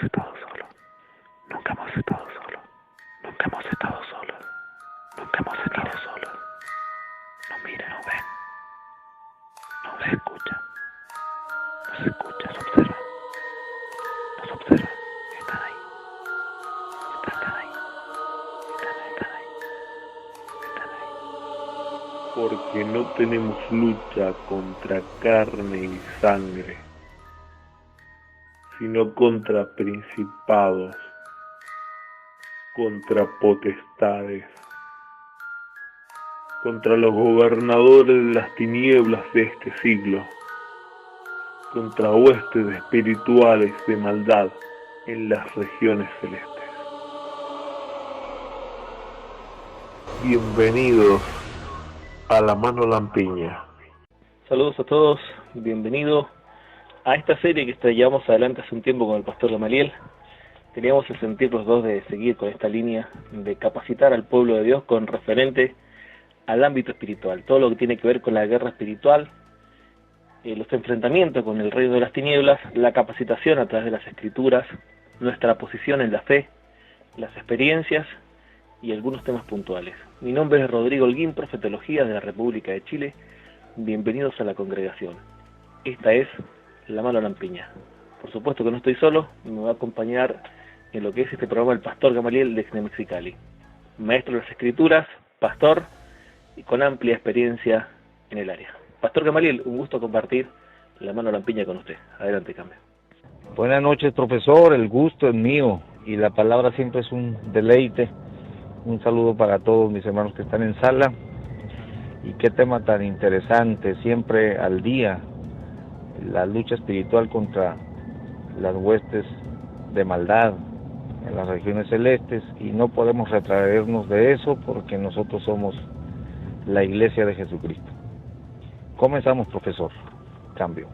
estado solos, nunca hemos estado solos, nunca hemos estado solos, nunca hemos estado solos. Nos miran, nos ven, nos escuchan, nos observan, están ahí, están ahí, están ahí, están ahí. Porque no tenemos lucha contra carne y sangre, sino contra principados, contra potestades, contra los gobernadores de las tinieblas de este siglo, contra huestes espirituales de maldad en las regiones celestes. Bienvenidos a La Mano Lampiña. Saludos a todos, bienvenidos a esta serie que llevamos adelante hace un tiempo con el pastor Gamaliel. Teníamos el sentir los dos de seguir con esta línea de capacitar al pueblo de Dios con referente al ámbito espiritual, todo lo que tiene que ver con la guerra espiritual, los enfrentamientos con el reino de las tinieblas, la capacitación a través de las escrituras, nuestra posición en la fe, las experiencias y algunos temas puntuales. Mi nombre es Rodrigo Holguín, profe de Teología de la República de Chile. Bienvenidos a la congregación. Esta es La Mano Lampiña. Por supuesto que no estoy solo, me va a acompañar en lo que es este programa el pastor Gamaliel de Xnemexicali, maestro de las escrituras, pastor y con amplia experiencia en el área. Pastor Gamaliel, un gusto compartir La Mano Lampiña con usted. Adelante, cambio. Buenas noches, profesor, el gusto es mío y la palabra siempre es un deleite. Un saludo para todos mis hermanos que están en sala. Y qué tema tan interesante, siempre al día, la lucha espiritual contra las huestes de maldad en las regiones celestes, y no podemos retraernos de eso porque nosotros somos la Iglesia de Jesucristo. Comenzamos, profesor. Cambio.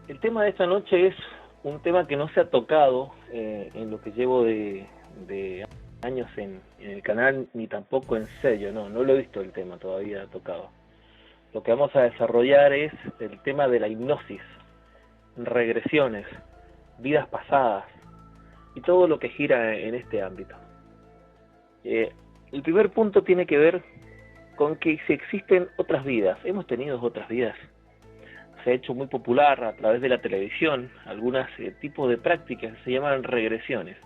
El tema de esta noche es un tema que no se ha tocado en lo que llevo de años en el canal, ni tampoco en serio, no lo he visto el tema todavía tocado. Lo que vamos a desarrollar es el tema de la hipnosis, regresiones, vidas pasadas y todo lo que gira en este ámbito. El primer punto tiene que ver con que si existen otras vidas, hemos tenido otras vidas. Se ha hecho muy popular a través de la televisión algunos tipos de prácticas que se llaman regresiones.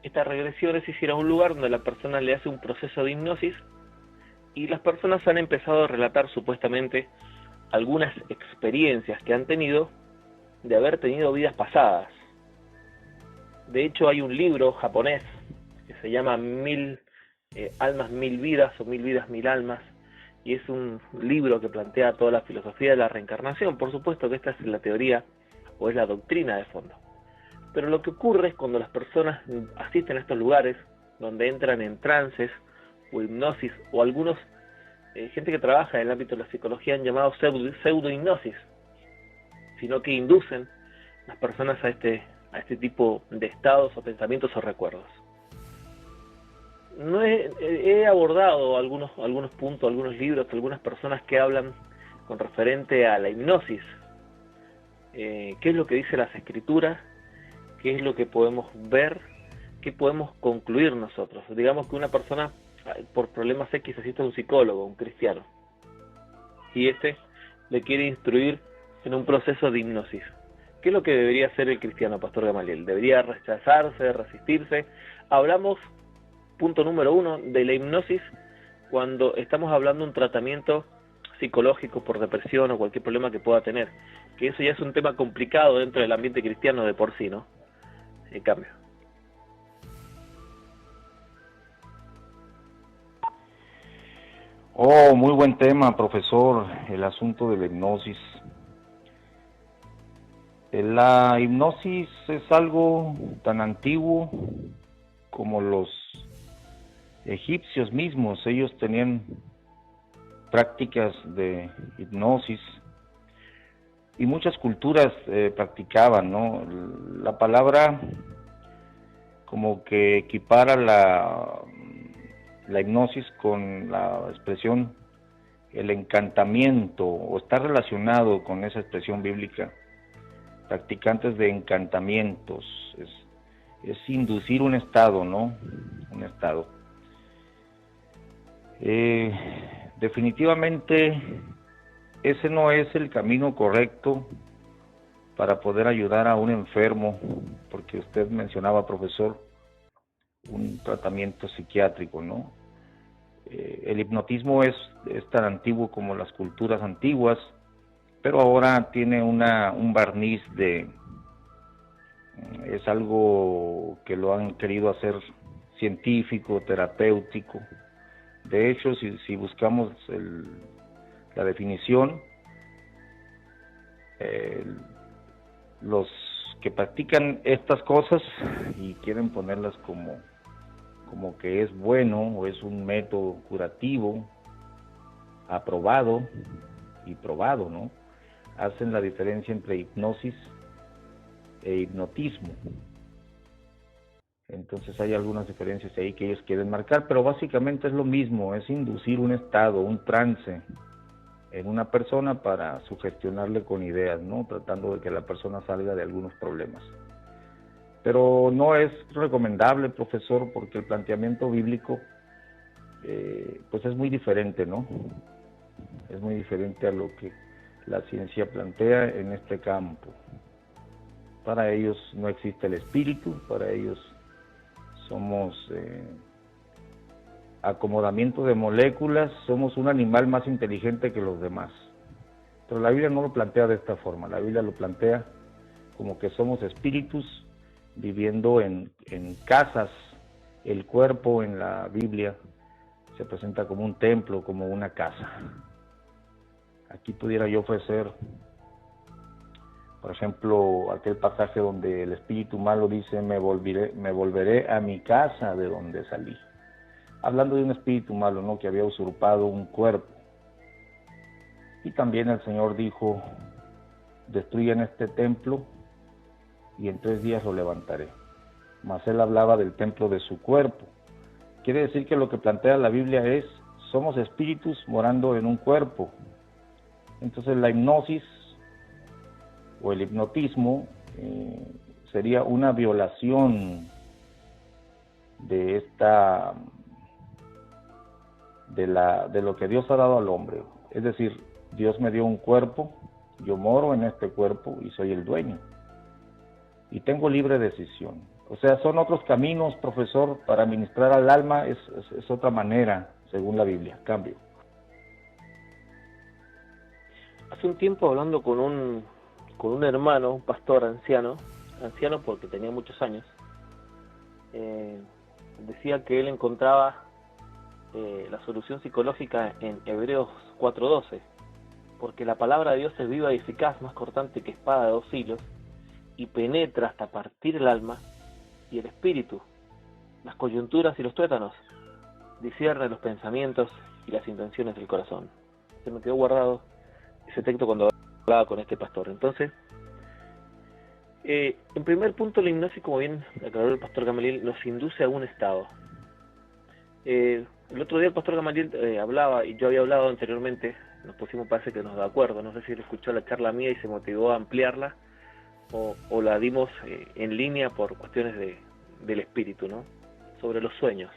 Estas regresiones se hicieron a un lugar donde la persona le hace un proceso de hipnosis y las personas han empezado a relatar supuestamente algunas experiencias que han tenido de haber tenido vidas pasadas. De hecho, hay un libro japonés que se llama Mil almas, mil vidas, o Mil vidas, mil almas, y es un libro que plantea toda la filosofía de la reencarnación. Por supuesto que esta es la teoría o es la doctrina de fondo. Pero lo que ocurre es cuando las personas asisten a estos lugares donde entran en trances o hipnosis, o algunos, gente que trabaja en el ámbito de la psicología han llamado pseudo-hipnosis, sino que inducen a las personas a este tipo de estados o pensamientos o recuerdos. No he abordado algunos puntos, algunos libros, algunas personas que hablan con referente a la hipnosis, qué es lo que dice las escrituras, qué es lo que podemos ver, qué podemos concluir nosotros. Digamos que una persona por problemas X asiste a un psicólogo, un cristiano, y le quiere instruir en un proceso de hipnosis. ¿Qué es lo que debería hacer el cristiano, pastor Gamaliel? ¿Debería rechazarse, resistirse? Hablamos, punto número 1, de la hipnosis cuando estamos hablando de un tratamiento psicológico por depresión o cualquier problema que pueda tener, que eso ya es un tema complicado dentro del ambiente cristiano de por sí, ¿no? En cambio. Oh, muy buen tema, profesor, el asunto de la hipnosis. La hipnosis es algo tan antiguo como los egipcios mismos. Ellos tenían prácticas de hipnosis y muchas culturas practicaban, ¿no? La palabra como que equipara la hipnosis con la expresión el encantamiento, o está relacionado con esa expresión bíblica, practicantes de encantamientos. es inducir un estado, ¿no? Un estado. Definitivamente ese no es el camino correcto para poder ayudar a un enfermo, porque usted mencionaba, profesor, un tratamiento psiquiátrico, ¿no? El hipnotismo es tan antiguo como las culturas antiguas, pero ahora tiene un barniz es algo que lo han querido hacer científico, terapéutico. De hecho, si buscamos la definición, los que practican estas cosas y quieren ponerlas como que es bueno o es un método curativo, aprobado y probado, ¿no? Hacen la diferencia entre hipnosis e hipnotismo. Entonces hay algunas diferencias ahí que ellos quieren marcar, pero básicamente es lo mismo, es inducir un estado, un trance en una persona para sugestionarle con ideas, ¿no? Tratando de que la persona salga de algunos problemas. Pero no es recomendable, profesor, porque el planteamiento bíblico pues es muy diferente, ¿no? Es muy diferente a lo que la ciencia plantea en este campo. Para ellos no existe el espíritu, para ellos somos acomodamiento de moléculas, somos un animal más inteligente que los demás. Pero la Biblia no lo plantea de esta forma, la Biblia lo plantea como que somos espíritus viviendo en casas. El cuerpo en la Biblia se presenta como un templo, como una casa. Aquí pudiera yo ofrecer, por ejemplo, aquel pasaje donde el espíritu malo dice, me volveré a mi casa de donde salí. Hablando de un espíritu malo, ¿no? Que había usurpado un cuerpo. Y también el Señor dijo, destruyan este templo y en 3 días lo levantaré. Mas él hablaba del templo de su cuerpo. Quiere decir que lo que plantea la Biblia es, somos espíritus morando en un cuerpo. Entonces la hipnosis o el hipnotismo sería una violación de lo que Dios ha dado al hombre. Es decir, Dios me dio un cuerpo, yo moro en este cuerpo y soy el dueño. Y tengo libre decisión. O sea, son otros caminos, profesor, para ministrar al alma, es otra manera, según la Biblia. Cambio. Hace un tiempo hablando con un hermano, un pastor anciano porque tenía muchos años, decía que él encontraba la solución psicológica en Hebreos 4:12, porque la palabra de Dios es viva y eficaz, más cortante que espada de 2 filos, y penetra hasta partir el alma y el espíritu, las coyunturas y los tuétanos, discierne los pensamientos y las intenciones del corazón. Se me quedó guardado ese texto cuando hablaba con este pastor. Entonces, en primer punto, la hipnosis, como bien aclaró el pastor Gamaliel, nos induce a un estado. El otro día el pastor Gamaliel hablaba, y yo había hablado anteriormente, nos pusimos, parece que nos da acuerdo, no sé si él escuchó la charla mía y se motivó a ampliarla, o la dimos en línea por cuestiones del espíritu, ¿no? Sobre los sueños.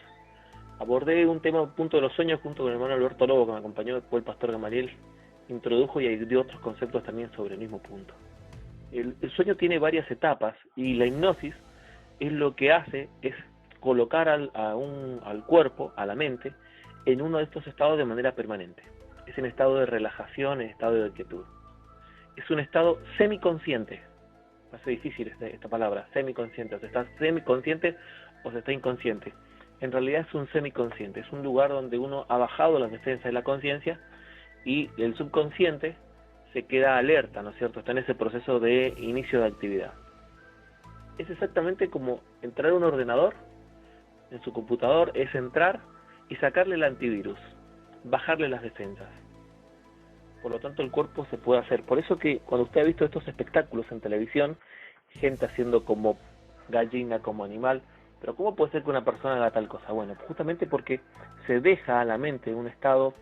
Abordé un punto de los sueños junto con el hermano Alberto Lobo, que me acompañó, después el pastor Gamaliel introdujo y dio otros conceptos también sobre el mismo punto. El sueño tiene varias etapas y la hipnosis es lo que hace es colocar al cuerpo, a la mente, en uno de estos estados de manera permanente. Es un estado de relajación, en estado de quietud. Es un estado semiconsciente. Parece difícil esta palabra, semiconsciente. O se está semiconsciente o se está inconsciente. En realidad es un semiconsciente. Es un lugar donde uno ha bajado las defensas de la conciencia y el subconsciente se queda alerta, ¿no es cierto? Está en ese proceso de inicio de actividad. Es exactamente como entrar a un ordenador, en su computador, es entrar y sacarle el antivirus, bajarle las defensas. Por lo tanto, el cuerpo se puede hacer. Por eso que cuando usted ha visto estos espectáculos en televisión, gente haciendo como gallina, como animal, pero ¿cómo puede ser que una persona haga tal cosa? Bueno, justamente porque se deja a la mente un estado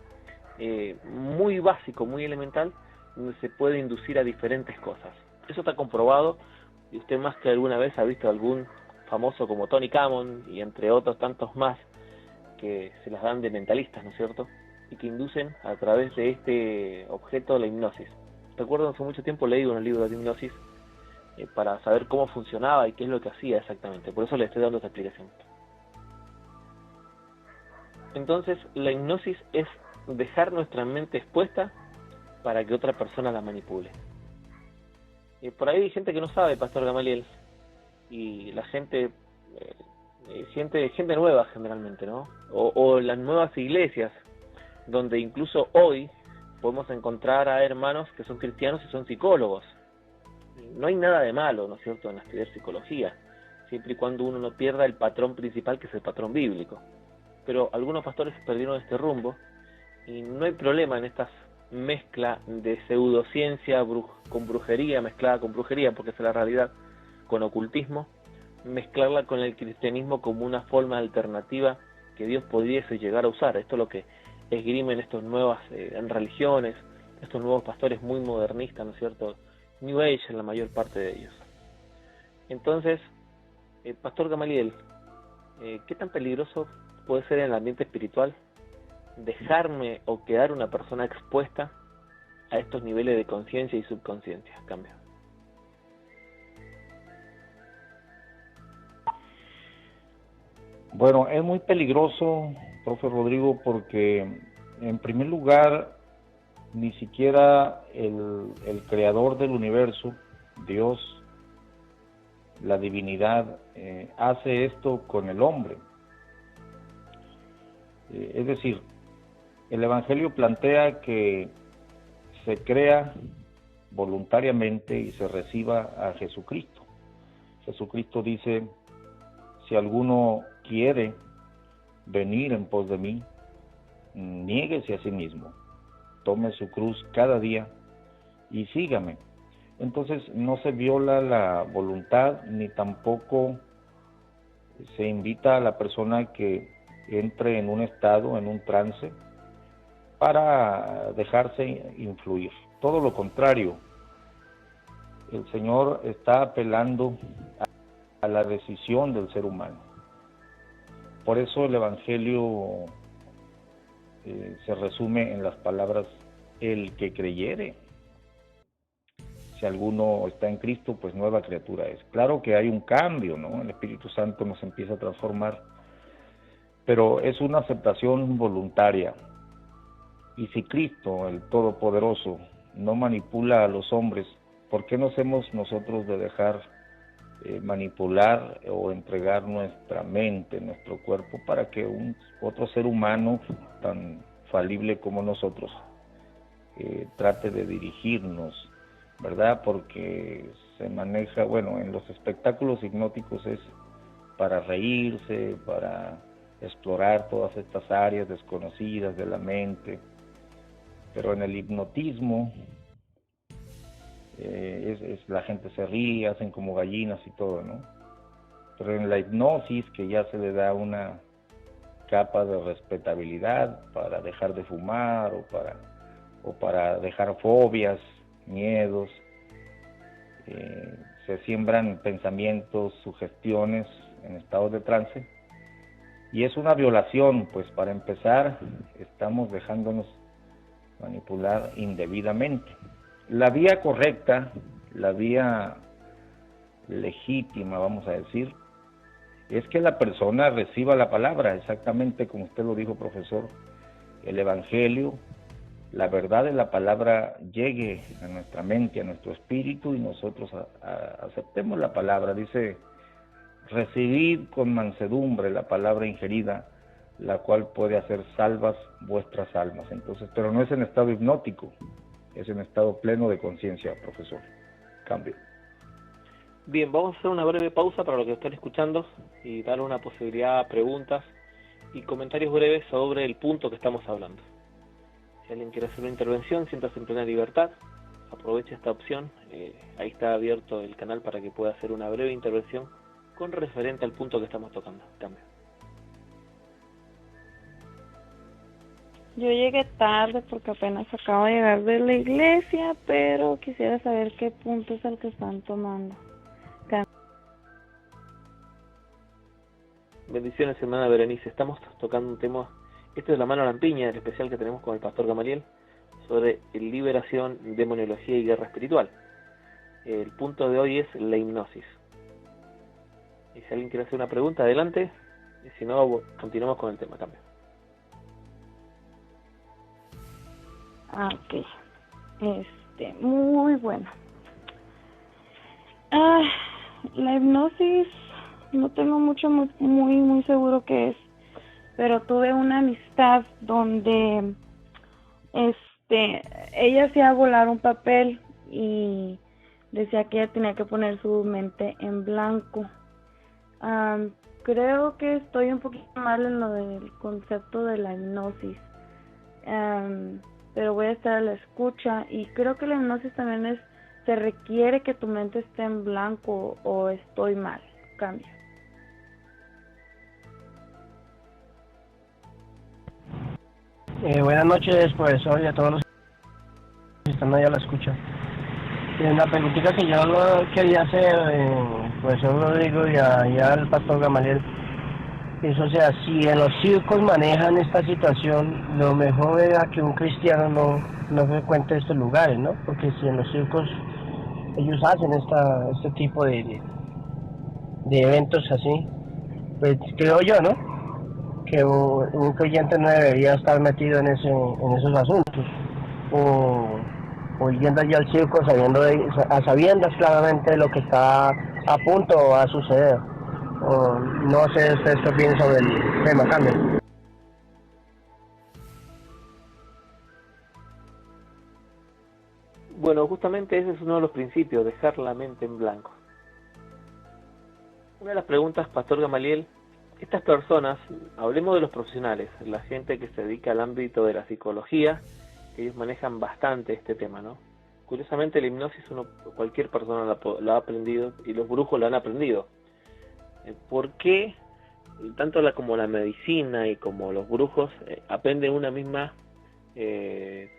muy básico, muy elemental, donde se puede inducir a diferentes cosas. Eso está comprobado, y usted más que alguna vez ha visto algún famoso como Tony Cameron y entre otros tantos más que se las dan de mentalistas, ¿no es cierto? Y que inducen a través de este objeto la hipnosis. Recuerdo hace mucho tiempo leí un libro de hipnosis para saber cómo funcionaba y qué es lo que hacía exactamente. Por eso le estoy dando esta explicación. Entonces, la hipnosis es dejar nuestra mente expuesta para que otra persona la manipule. Y por ahí hay gente que no sabe, Pastor Gamaliel, y la gente, gente nueva generalmente, ¿no? O las nuevas iglesias, donde incluso hoy podemos encontrar a hermanos que son cristianos y son psicólogos. No hay nada de malo, ¿no es cierto?, en estudiar psicología, siempre y cuando uno no pierda el patrón principal, que es el patrón bíblico. Pero algunos pastores perdieron este rumbo, y no hay problema en estas mezcla de pseudociencia con brujería, mezclada con brujería, porque esa es la realidad, con ocultismo, mezclarla con el cristianismo como una forma alternativa que Dios pudiese llegar a usar. Esto es lo que esgrimen estas nuevas religiones, estos nuevos pastores muy modernistas, ¿no es cierto? New Age en la mayor parte de ellos. Entonces, Pastor Gamaliel, ¿qué tan peligroso puede ser en el ambiente espiritual dejarme o quedar una persona expuesta a estos niveles de conciencia y subconsciencia? Cambio. Bueno, es muy peligroso, profe Rodrigo, porque en primer lugar, ni siquiera el creador del universo, Dios, la divinidad, hace esto con el hombre. Es decir, el Evangelio plantea que se crea voluntariamente y se reciba a Jesucristo. Jesucristo dice: si alguno quiere venir en pos de mí, niéguese a sí mismo, tome su cruz cada día y sígame. Entonces no se viola la voluntad, ni tampoco se invita a la persona que entre en un estado, en un trance, para dejarse influir. Todo lo contrario, el Señor está apelando a la decisión del ser humano. Por eso el Evangelio se resume en las palabras: el que creyere. Si alguno está en Cristo, pues nueva criatura es. Claro que hay un cambio, ¿no? El Espíritu Santo nos empieza a transformar, pero es una aceptación voluntaria. Y si Cristo, el Todopoderoso, no manipula a los hombres, ¿por qué nos hemos nosotros de dejar manipular o entregar nuestra mente, nuestro cuerpo, para que otro ser humano tan falible como nosotros trate de dirigirnos, ¿verdad? Porque se maneja, bueno, en los espectáculos hipnóticos es para reírse, para explorar todas estas áreas desconocidas de la mente, pero en el hipnotismo la gente se ríe, hacen como gallinas y todo, ¿no? Pero en la hipnosis, que ya se le da una capa de respetabilidad para dejar de fumar o para dejar fobias, miedos, se siembran pensamientos, sugestiones en estados de trance, y es una violación, pues para empezar estamos dejándonos manipular indebidamente. La vía correcta, la vía legítima, vamos a decir, es que la persona reciba la palabra, exactamente como usted lo dijo, profesor, el Evangelio, la verdad de la palabra llegue a nuestra mente, a nuestro espíritu, y nosotros aceptemos la palabra. Dice: recibid con mansedumbre la palabra ingerida, la cual puede hacer salvas vuestras almas. Entonces, pero no es en estado hipnótico, es en estado pleno de conciencia, profesor. Cambio. Bien, vamos a hacer una breve pausa para los que están escuchando y dar una posibilidad a preguntas y comentarios breves sobre el punto que estamos hablando. Si alguien quiere hacer una intervención, siéntase en plena libertad, aproveche esta opción. Ahí está abierto el canal para que pueda hacer una breve intervención con referente al punto que estamos tocando. Cambio. Yo llegué tarde porque apenas acabo de llegar de la iglesia, pero quisiera saber qué punto es el que están tomando. Bendiciones, hermana Berenice. Estamos tocando un tema, esto es la mano a la piña, el especial que tenemos con el pastor Gamaliel, sobre liberación, demoniología y guerra espiritual. El punto de hoy es la hipnosis. Y si alguien quiere hacer una pregunta, adelante. Y si no, continuamos con el tema. Cambio. Ok. Muy bueno. La hipnosis, no tengo muy seguro qué es, pero tuve una amistad donde ella hacía volar un papel y decía que ella tenía que poner su mente en blanco. Creo que estoy un poquito mal en lo del concepto de la hipnosis, pero voy a estar a la escucha. Y creo que la hipnosis también se requiere que tu mente esté en blanco, o estoy mal. Cambio. Buenas noches, profesor, y a todos los que están ahí a la escucha. La preguntita que yo quería hacer, profesor Rodrigo, y al pastor Gamaliel, es, o sea, si en los circos manejan esta situación, lo mejor era que un cristiano no frecuente estos lugares, ¿no? Porque si en los circos ellos hacen este tipo de eventos así, pues creo yo, ¿no? Que un creyente no debería estar metido en esos asuntos, o yendo allí al circo a sabiendas claramente lo que está a punto a suceder. No sé ustedes qué piensan sobre el tema. Cambio. Bueno, justamente ese es uno de los principios, dejar la mente en blanco. Una de las preguntas, pastor Gamaliel, estas personas, hablemos de los profesionales, la gente que se dedica al ámbito de la psicología, que ellos manejan bastante este tema, ¿no? Curiosamente la hipnosis cualquier persona la ha aprendido, y los brujos la han aprendido. ¿Por qué tanto como la medicina y como los brujos aprenden una misma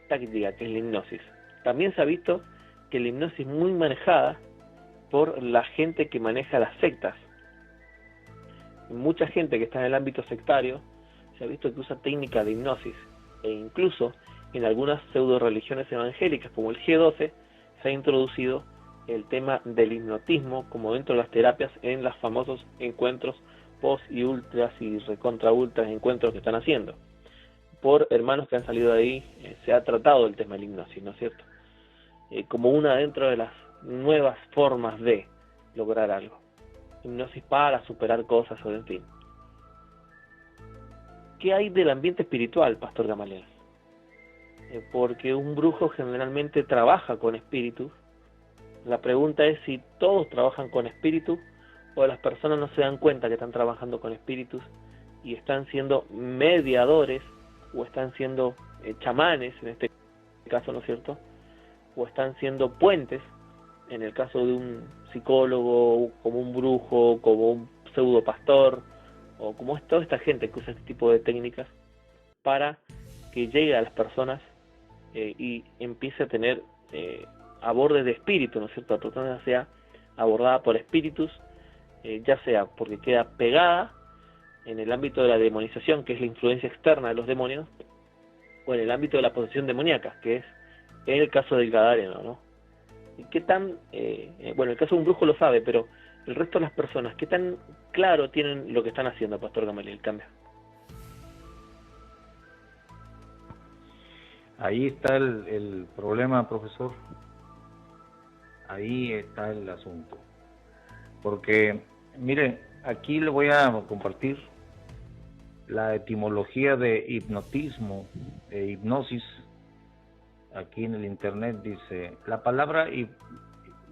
táctica, que es la hipnosis? También se ha visto que la hipnosis es muy manejada por la gente que maneja las sectas. Mucha gente que está en el ámbito sectario se ha visto que usa técnicas de hipnosis, e incluso en algunas pseudo religiones evangélicas como el G12 se ha introducido el tema del hipnotismo como dentro de las terapias en los famosos encuentros post y ultras y recontra ultras encuentros que están haciendo. Por hermanos que han salido de ahí se ha tratado el tema de la hipnosis, ¿no es cierto? Como una dentro de las nuevas formas de lograr algo. Hipnosis para superar cosas, o en fin. ¿Qué hay del ambiente espiritual, pastor Gamaliel? Porque un brujo generalmente trabaja con espíritus. La pregunta es si todos trabajan con espíritus, o las personas no se dan cuenta que están trabajando con espíritus y están siendo mediadores, o están siendo chamanes en este caso, ¿no es cierto? O están siendo puentes, en el caso de un psicólogo, como un brujo, como un pseudo pastor, o como es toda esta gente que usa este tipo de técnicas para que llegue a las personas y empiece a tener abordes de espíritu, ¿no es cierto? La persona sea abordada por espíritus, ya sea porque queda pegada en el ámbito de la demonización, que es la influencia externa de los demonios, o en el ámbito de la posesión demoníaca, que es el caso del gadareno, ¿no? ¿Y qué tan, bueno, el caso de un brujo lo sabe, pero el resto de las personas, qué tan claro tienen lo que están haciendo, pastor Gamaliel? El cambio. Ahí está el problema, profesor. Ahí está el asunto. Porque, mire, aquí le voy a compartir la etimología de hipnotismo e hipnosis. Aquí en el internet dice,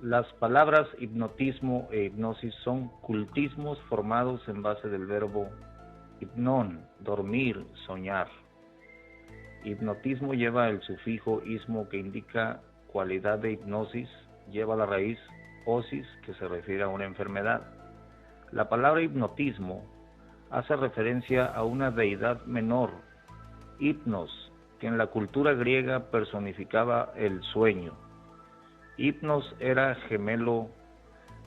las palabras hipnotismo e hipnosis son cultismos formados en base del verbo hipnón, dormir, soñar. Hipnotismo lleva el sufijo ismo, que indica cualidad de hipnosis, lleva la raíz osis, que se refiere a una enfermedad. La palabra hipnotismo hace referencia a una deidad menor, hipnos, que en la cultura griega personificaba el sueño. Hipnos era gemelo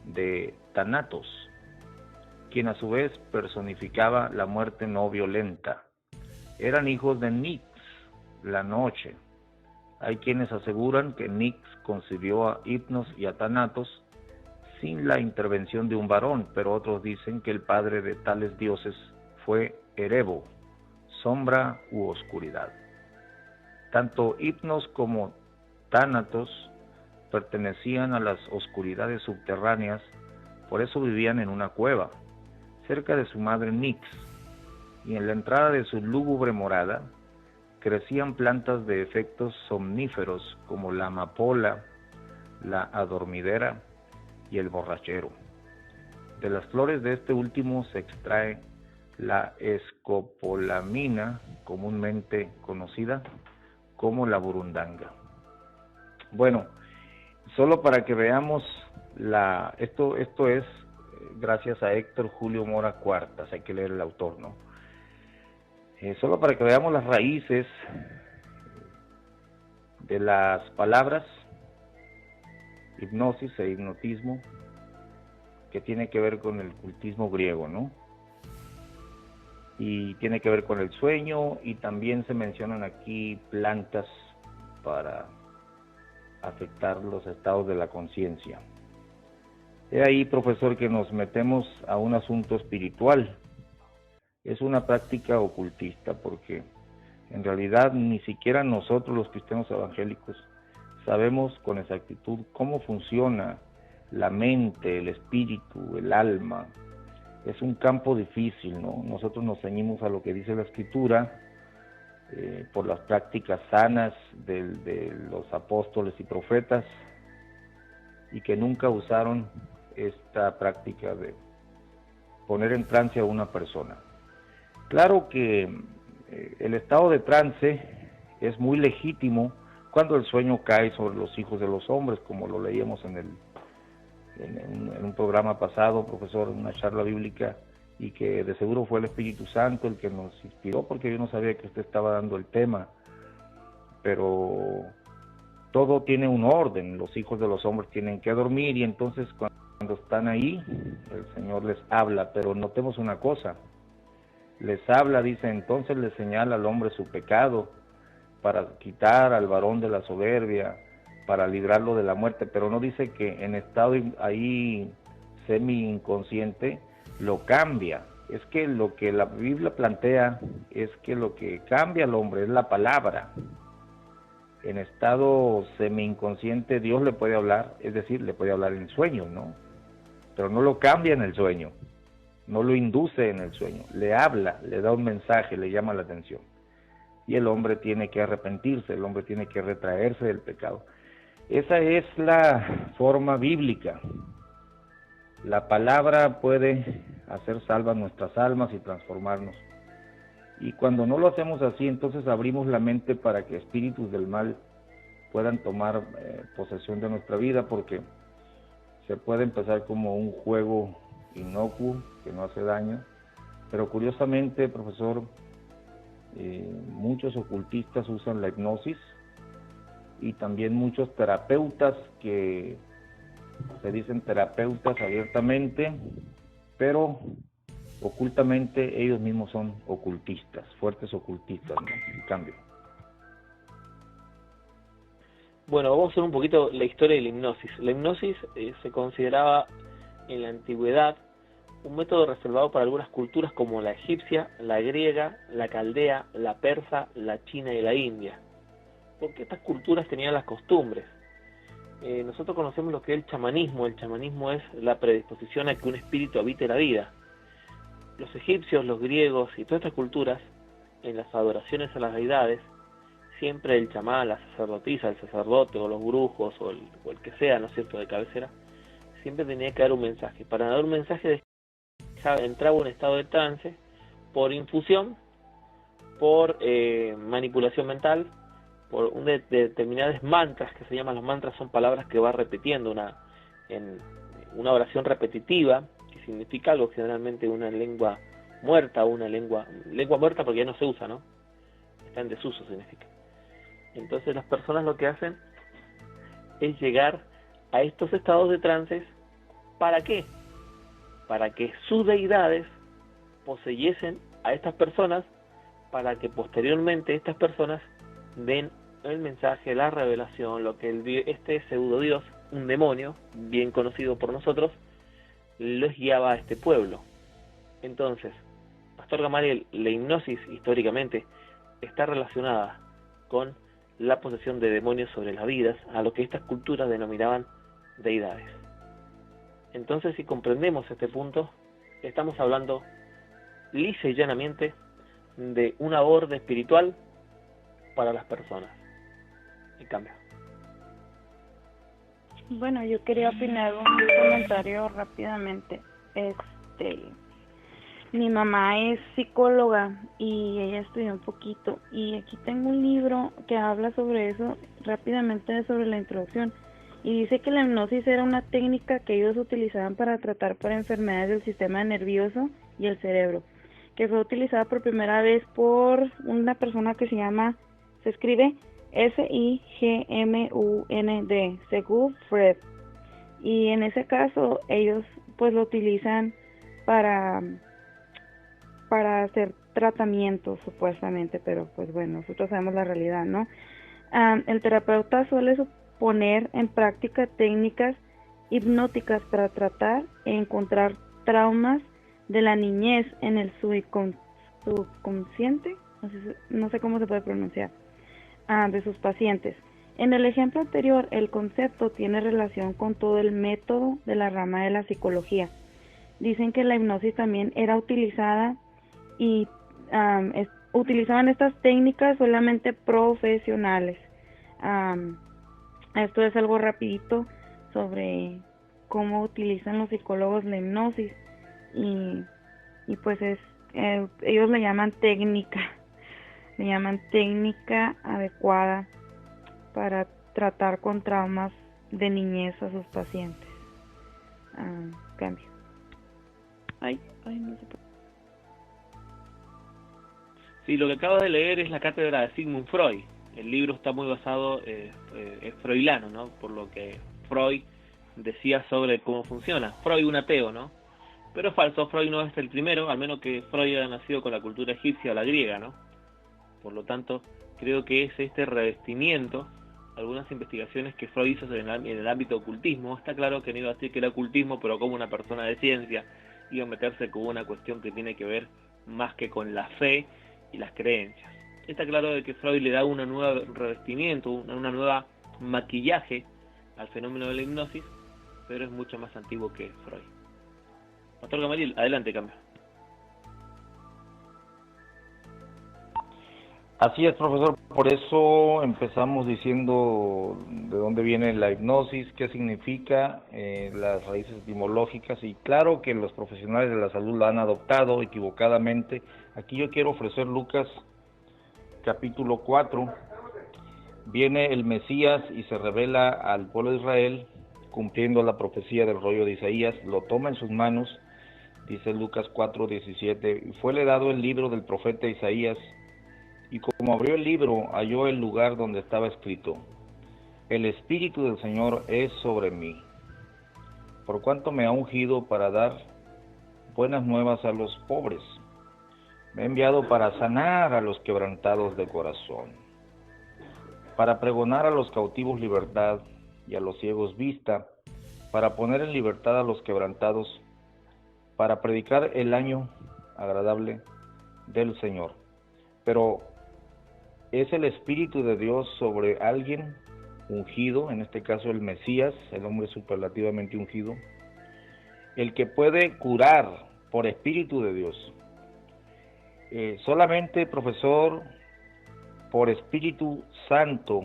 de Thanatos. quien a su vez personificaba la muerte no violenta. Eran hijos de Nix, la noche. Hay quienes aseguran que Nix concibió a Hypnos y a Thanatos sin la intervención de un varón, pero otros dicen que el padre de tales dioses fue Erebo, sombra u oscuridad. Tanto Hypnos como Thanatos pertenecían a las oscuridades subterráneas, por eso vivían en una cueva, cerca de su madre Nix, y en la entrada de su lúgubre morada crecían plantas de efectos somníferos como la amapola, la adormidera y el borrachero. De las flores de este último se extrae la escopolamina, comúnmente conocida como la burundanga. Bueno, solo para que veamos esto es gracias a Héctor Julio Mora Cuartas, hay que leer el autor, ¿no? Solo para que veamos las raíces de las palabras hipnosis e hipnotismo, que tiene que ver con el cultismo griego, ¿no? Y tiene que ver con el sueño, y también se mencionan aquí plantas para afectar los estados de la conciencia. He ahí, profesor, que nos metemos a un asunto espiritual. Es una práctica ocultista, porque en realidad ni siquiera nosotros los cristianos evangélicos sabemos con exactitud cómo funciona la mente, el espíritu, el alma. Es un campo difícil, ¿no? Nosotros nos ceñimos a lo que dice la Escritura, por las prácticas sanas de los apóstoles y profetas, y que nunca usaron esta práctica de poner en trance a una persona. Claro que el estado de trance es muy legítimo cuando el sueño cae sobre los hijos de los hombres, como lo leíamos en un programa pasado, profesor, en una charla bíblica, y que de seguro fue el Espíritu Santo el que nos inspiró, porque yo no sabía que usted estaba dando el tema. Pero todo tiene un orden, los hijos de los hombres tienen que dormir, y entonces cuando están ahí, el Señor les habla. Pero notemos una cosa, les habla, dice, entonces le señala al hombre su pecado, para quitar al varón de la soberbia, para librarlo de la muerte, pero no dice que en estado ahí semi-inconsciente lo cambia. Es que lo que la Biblia plantea es que lo que cambia al hombre es la palabra. En estado semi-inconsciente Dios le puede hablar, es decir, le puede hablar en sueños, ¿no? Pero no lo cambia en el sueño, no lo induce en el sueño, le habla, le da un mensaje, le llama la atención. Y el hombre tiene que arrepentirse, el hombre tiene que retraerse del pecado. Esa es la forma bíblica. La palabra puede hacer salvas nuestras almas y transformarnos. Y cuando no lo hacemos así, entonces abrimos la mente para que espíritus del mal puedan tomar posesión de nuestra vida, porque se puede empezar como un juego inocuo que no hace daño, pero curiosamente, profesor, muchos ocultistas usan la hipnosis, y también muchos terapeutas que se dicen terapeutas abiertamente, pero ocultamente ellos mismos son ocultistas, fuertes ocultistas, ¿no? En cambio. Bueno, vamos a hacer un poquito la historia de la hipnosis. La hipnosis se consideraba en la antigüedad un método reservado para algunas culturas como la egipcia, la griega, la caldea, la persa, la china y la india, porque estas culturas tenían las costumbres. Nosotros conocemos lo que es el chamanismo. El chamanismo es la predisposición a que un espíritu habite la vida. Los egipcios, los griegos y todas estas culturas, en las adoraciones a las deidades, siempre el chamán, la sacerdotisa, el sacerdote o los brujos o el que sea, ¿no es cierto?, de cabecera, siempre tenía que dar un mensaje. Para dar un mensaje entraba en un estado de trance por infusión, por manipulación mental, por determinadas mantras, que se llaman los mantras. Son palabras que va repitiendo en una oración repetitiva, que significa algo, generalmente una lengua muerta, o una lengua muerta porque ya no se usa, ¿no? Está en desuso, significa. Entonces las personas lo que hacen es llegar a estos estados de trances. ¿Para qué? para que sus deidades poseyesen a estas personas, para que posteriormente estas personas den el mensaje, la revelación, lo que este pseudo dios, un demonio bien conocido por nosotros, los guiaba a este pueblo. Entonces, Pastor Gamaliel, la hipnosis históricamente está relacionada con la posesión de demonios sobre las vidas, a lo que estas culturas denominaban deidades. Entonces, si comprendemos este punto, estamos hablando lisa y llanamente de una orden espiritual para las personas. En cambio. Bueno, yo quería opinar un comentario rápidamente. Mi mamá es psicóloga y ella estudió un poquito, y aquí tengo un libro que habla sobre eso rápidamente, sobre la introducción, y dice que la hipnosis era una técnica que ellos utilizaban para tratar por enfermedades del sistema nervioso y el cerebro, que fue utilizada por primera vez por una persona que se escribe Sigmund, Sigmund Freud, y en ese caso ellos pues lo utilizan para hacer tratamientos supuestamente, pero pues bueno, nosotros sabemos la realidad, ¿no? El terapeuta suele poner en práctica técnicas hipnóticas para tratar e encontrar traumas de la niñez en el subconsciente, no sé cómo se puede pronunciar, de sus pacientes. En el ejemplo anterior, el concepto tiene relación con todo el método de la rama de la psicología. Dicen que la hipnosis también era utilizada y utilizaban estas técnicas solamente profesionales. Esto es algo rapidito sobre cómo utilizan los psicólogos la hipnosis, y pues ellos le llaman técnica adecuada para tratar con traumas de niñez a sus pacientes. Cambio. Ay, no sé. Sí, lo que acabo de leer es la cátedra de Sigmund Freud. El libro está muy basado, es freudilano, ¿no? Por lo que Freud decía sobre cómo funciona. Freud, un ateo, ¿no? Pero es falso, Freud no es el primero, al menos que Freud haya nacido con la cultura egipcia o la griega, ¿no? Por lo tanto, creo que es este revestimiento, algunas investigaciones que Freud hizo en el ámbito ocultismo. Está claro que no iba a decir que era ocultismo, pero como una persona de ciencia iba a meterse con una cuestión que tiene que ver más que con la fe y las creencias. Está claro de que Freud le da un nuevo revestimiento, una nueva maquillaje al fenómeno de la hipnosis, pero es mucho más antiguo que Freud. Pastor Gamaliel, adelante, cambio. Así es, profesor, por eso empezamos diciendo de dónde viene la hipnosis, qué significa, las raíces etimológicas, y claro que los profesionales de la salud la han adoptado equivocadamente. Aquí yo quiero ofrecer Lucas capítulo 4, viene el Mesías y se revela al pueblo de Israel, cumpliendo la profecía del rollo de Isaías, lo toma en sus manos, dice Lucas 4:17, y fuele dado el libro del profeta Isaías, y como abrió el libro, halló el lugar donde estaba escrito: el Espíritu del Señor es sobre mí, por cuanto me ha ungido para dar buenas nuevas a los pobres, me ha enviado para sanar a los quebrantados de corazón, para pregonar a los cautivos libertad y a los ciegos vista, para poner en libertad a los quebrantados, para predicar el año agradable del Señor. Pero es el Espíritu de Dios sobre alguien ungido, en este caso el Mesías, el hombre superlativamente ungido, el que puede curar por Espíritu de Dios. Solamente, profesor, por Espíritu Santo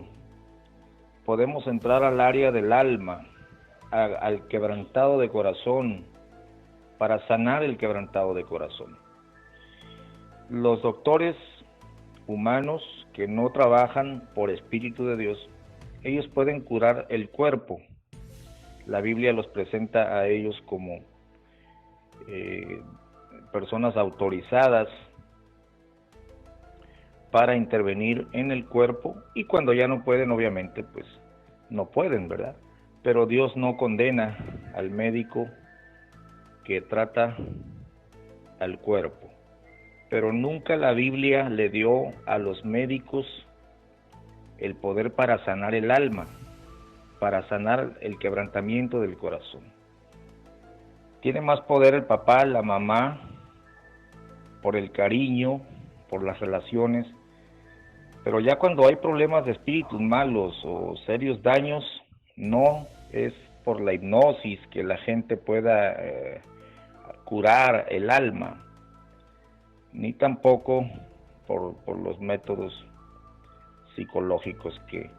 podemos entrar al área del alma, al quebrantado de corazón, para sanar el quebrantado de corazón. Los doctores humanos que no trabajan por Espíritu de Dios, ellos pueden curar el cuerpo. La Biblia los presenta a ellos como personas autorizadas para intervenir en el cuerpo, y cuando ya no pueden, obviamente, pues no pueden, ¿verdad? Pero Dios no condena al médico que trata al cuerpo, pero nunca la Biblia le dio a los médicos el poder para sanar el alma, para sanar el quebrantamiento del corazón. Tiene más poder el papá, la mamá, por el cariño, por las relaciones, pero ya cuando hay problemas de espíritus malos o serios daños, no es por la hipnosis que la gente pueda curar el alma, ni tampoco por los métodos psicológicos que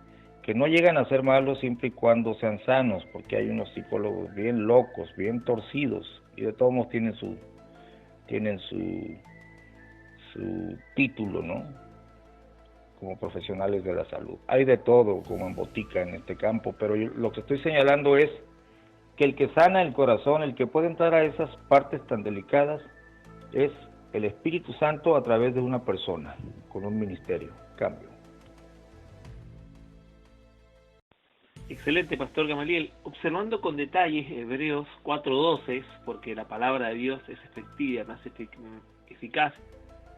no llegan a ser malos siempre y cuando sean sanos, porque hay unos psicólogos bien locos, bien torcidos, y de todos modos tienen su título, ¿no? Como profesionales de la salud. Hay de todo, como en botica en este campo, pero lo que estoy señalando es que el que sana el corazón, el que puede entrar a esas partes tan delicadas, es el Espíritu Santo a través de una persona, con un ministerio. Cambio. Excelente, Pastor Gamaliel. Observando con detalles Hebreos 4:12, porque la palabra de Dios es efectiva, más eficaz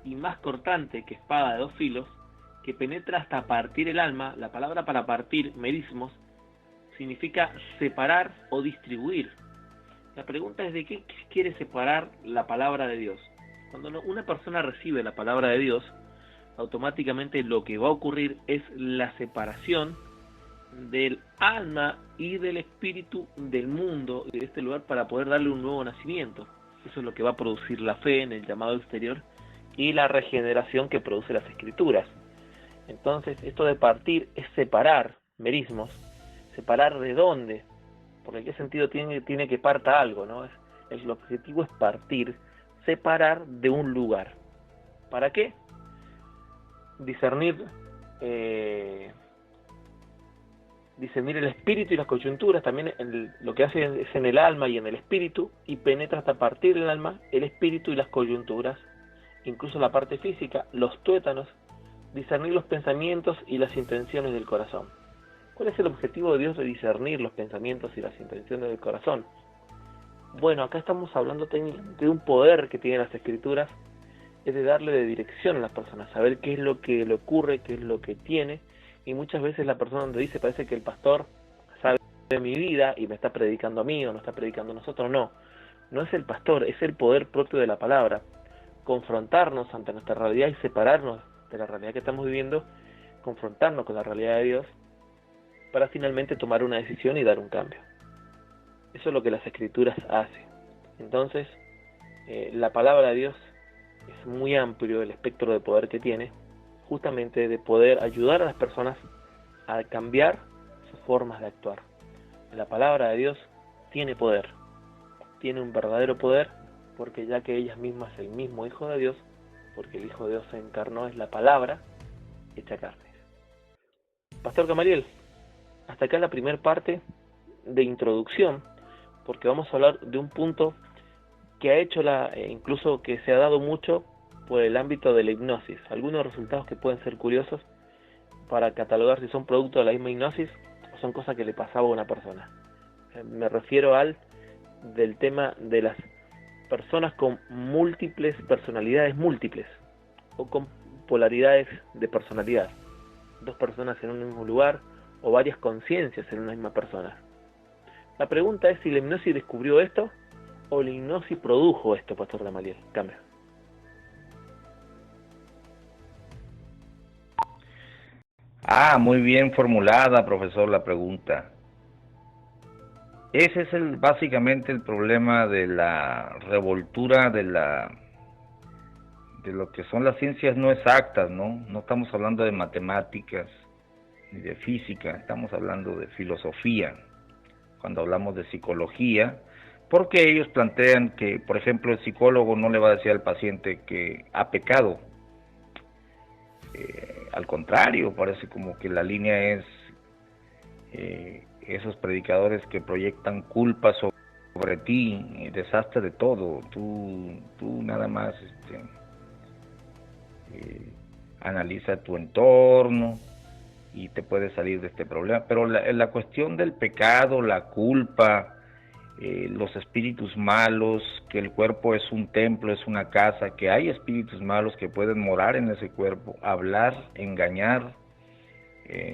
y más cortante que espada de dos filos, que penetra hasta partir el alma. La palabra para partir, merismos, significa separar o distribuir. La pregunta es: ¿de qué quiere separar la palabra de Dios? Cuando una persona recibe la palabra de Dios, automáticamente lo que va a ocurrir es la separación del alma y del espíritu del mundo, de este lugar, para poder darle un nuevo nacimiento. Eso es lo que va a producir la fe en el llamado exterior y la regeneración que produce las Escrituras. Entonces, esto de partir es separar, merismos. ¿Separar de dónde? Porque en qué sentido tiene que parta algo, ¿no? El objetivo es partir, separar de un lugar. ¿Para qué? Discernir el espíritu y las coyunturas. También lo que hace es en el alma y en el espíritu, y penetra hasta partir el alma, el espíritu y las coyunturas, incluso la parte física, los tuétanos. Discernir los pensamientos y las intenciones del corazón. ¿Cuál es el objetivo de Dios de discernir los pensamientos y las intenciones del corazón? Bueno, acá estamos hablando de un poder que tienen las Escrituras, es de darle de dirección a las personas, saber qué es lo que le ocurre, qué es lo que tiene. Y muchas veces la persona donde dice: parece que el pastor sabe de mi vida y me está predicando a mí o no está predicando a nosotros. No es el pastor, es el poder propio de la palabra. Confrontarnos ante nuestra realidad y separarnos de la realidad que estamos viviendo, confrontarnos con la realidad de Dios, para finalmente tomar una decisión y dar un cambio. Eso es lo que las Escrituras hacen. Entonces, la palabra de Dios es muy amplio el espectro de poder que tiene, justamente de poder ayudar a las personas a cambiar sus formas de actuar. La palabra de Dios tiene poder, tiene un verdadero poder, porque ya que ella misma es el mismo Hijo de Dios, porque el Hijo de Dios se encarnó, es la palabra hecha carne. Pastor Gamaliel, hasta acá la primera parte de introducción, porque vamos a hablar de un punto que ha hecho incluso que se ha dado mucho por el ámbito de la hipnosis. Algunos resultados que pueden ser curiosos para catalogar si son producto de la misma hipnosis o son cosas que le pasaba a una persona. Me refiero del tema de las personas con múltiples personalidades múltiples o con polaridades de personalidad. Dos personas en un mismo lugar o varias conciencias en una misma persona. La pregunta es si la hipnosis descubrió esto o la hipnosis produjo esto, Pastor Gamaliel. Cambio. Muy bien formulada, profesor, la pregunta. Ese es básicamente el problema de la revoltura de lo que son las ciencias no exactas, ¿no? No estamos hablando de matemáticas ni de física, estamos hablando de filosofía. Cuando hablamos de psicología, porque ellos plantean que, por ejemplo, el psicólogo no le va a decir al paciente que ha pecado. Al contrario, parece como que la línea es esos predicadores que proyectan culpa sobre ti, desastre de todo, tú nada más analiza tu entorno y te puedes salir de este problema. Pero la cuestión del pecado, la culpa, los espíritus malos, que el cuerpo es un templo, es una casa, que hay espíritus malos que pueden morar en ese cuerpo, hablar, engañar,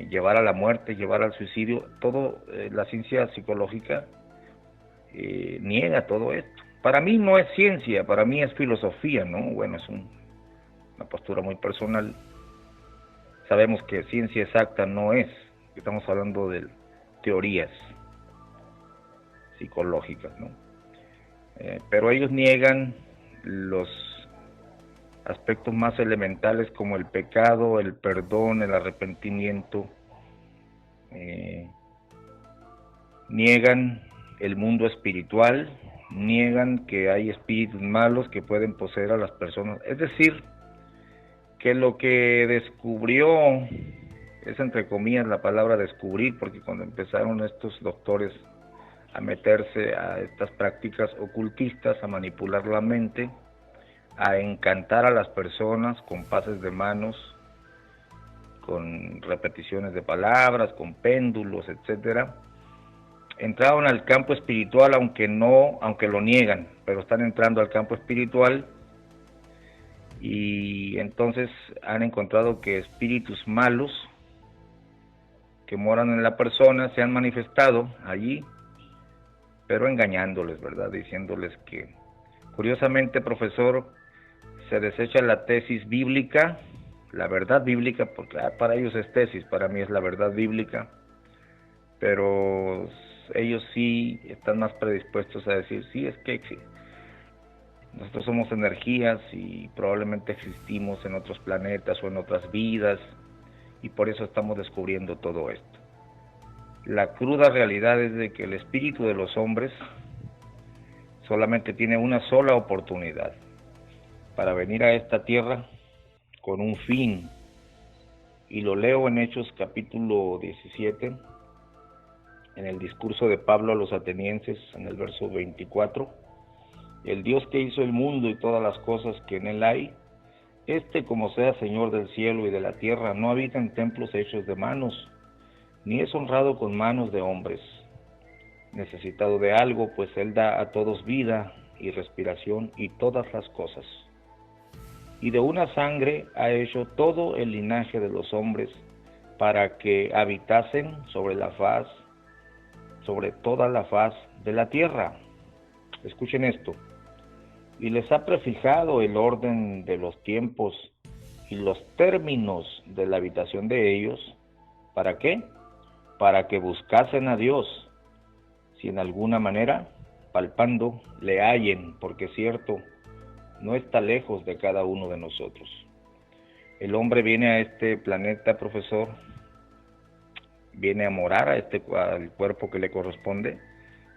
llevar a la muerte, llevar al suicidio. Todo la ciencia psicológica niega todo esto. Para mí no es ciencia, para mí es filosofía, ¿no? Bueno, es una postura muy personal. Sabemos que ciencia exacta no es, estamos hablando de teorías psicológicas, ¿no? Pero ellos niegan los aspectos más elementales como el pecado, el perdón, el arrepentimiento. Niegan el mundo espiritual, niegan que hay espíritus malos que pueden poseer a las personas. Es decir, que lo que descubrió, es entre comillas la palabra descubrir, porque cuando empezaron estos doctores a meterse a estas prácticas ocultistas, a manipular la mente, a encantar a las personas con pases de manos, con repeticiones de palabras, con péndulos, etcétera, entraron al campo espiritual, aunque lo niegan, pero están entrando al campo espiritual, y entonces han encontrado que espíritus malos que moran en la persona se han manifestado allí, pero engañándoles, ¿verdad? Diciéndoles que, curiosamente, profesor, se desecha la tesis bíblica, la verdad bíblica, porque para ellos es tesis, para mí es la verdad bíblica, pero ellos sí están más predispuestos a decir, sí, es que nosotros somos energías y probablemente existimos en otros planetas o en otras vidas, y por eso estamos descubriendo todo esto. La cruda realidad es de que el espíritu de los hombres solamente tiene una sola oportunidad para venir a esta tierra con un fin, y lo leo en Hechos capítulo 17, en el discurso de Pablo a los atenienses, en el verso 24. El Dios que hizo el mundo y todas las cosas que en él hay, como sea Señor del cielo y de la tierra, no habita en templos hechos de manos, ni es honrado con manos de hombres, necesitado de algo, pues él da a todos vida y respiración y todas las cosas. Y de una sangre ha hecho todo el linaje de los hombres, para que habitasen sobre toda la faz de la tierra. Escuchen esto. Y les ha prefijado el orden de los tiempos y los términos de la habitación de ellos. ¿Para qué? Para que buscasen a Dios, si en alguna manera, palpando, le hallen, porque cierto, no está lejos de cada uno de nosotros. El hombre viene a este planeta, profesor, viene a morar al cuerpo que le corresponde,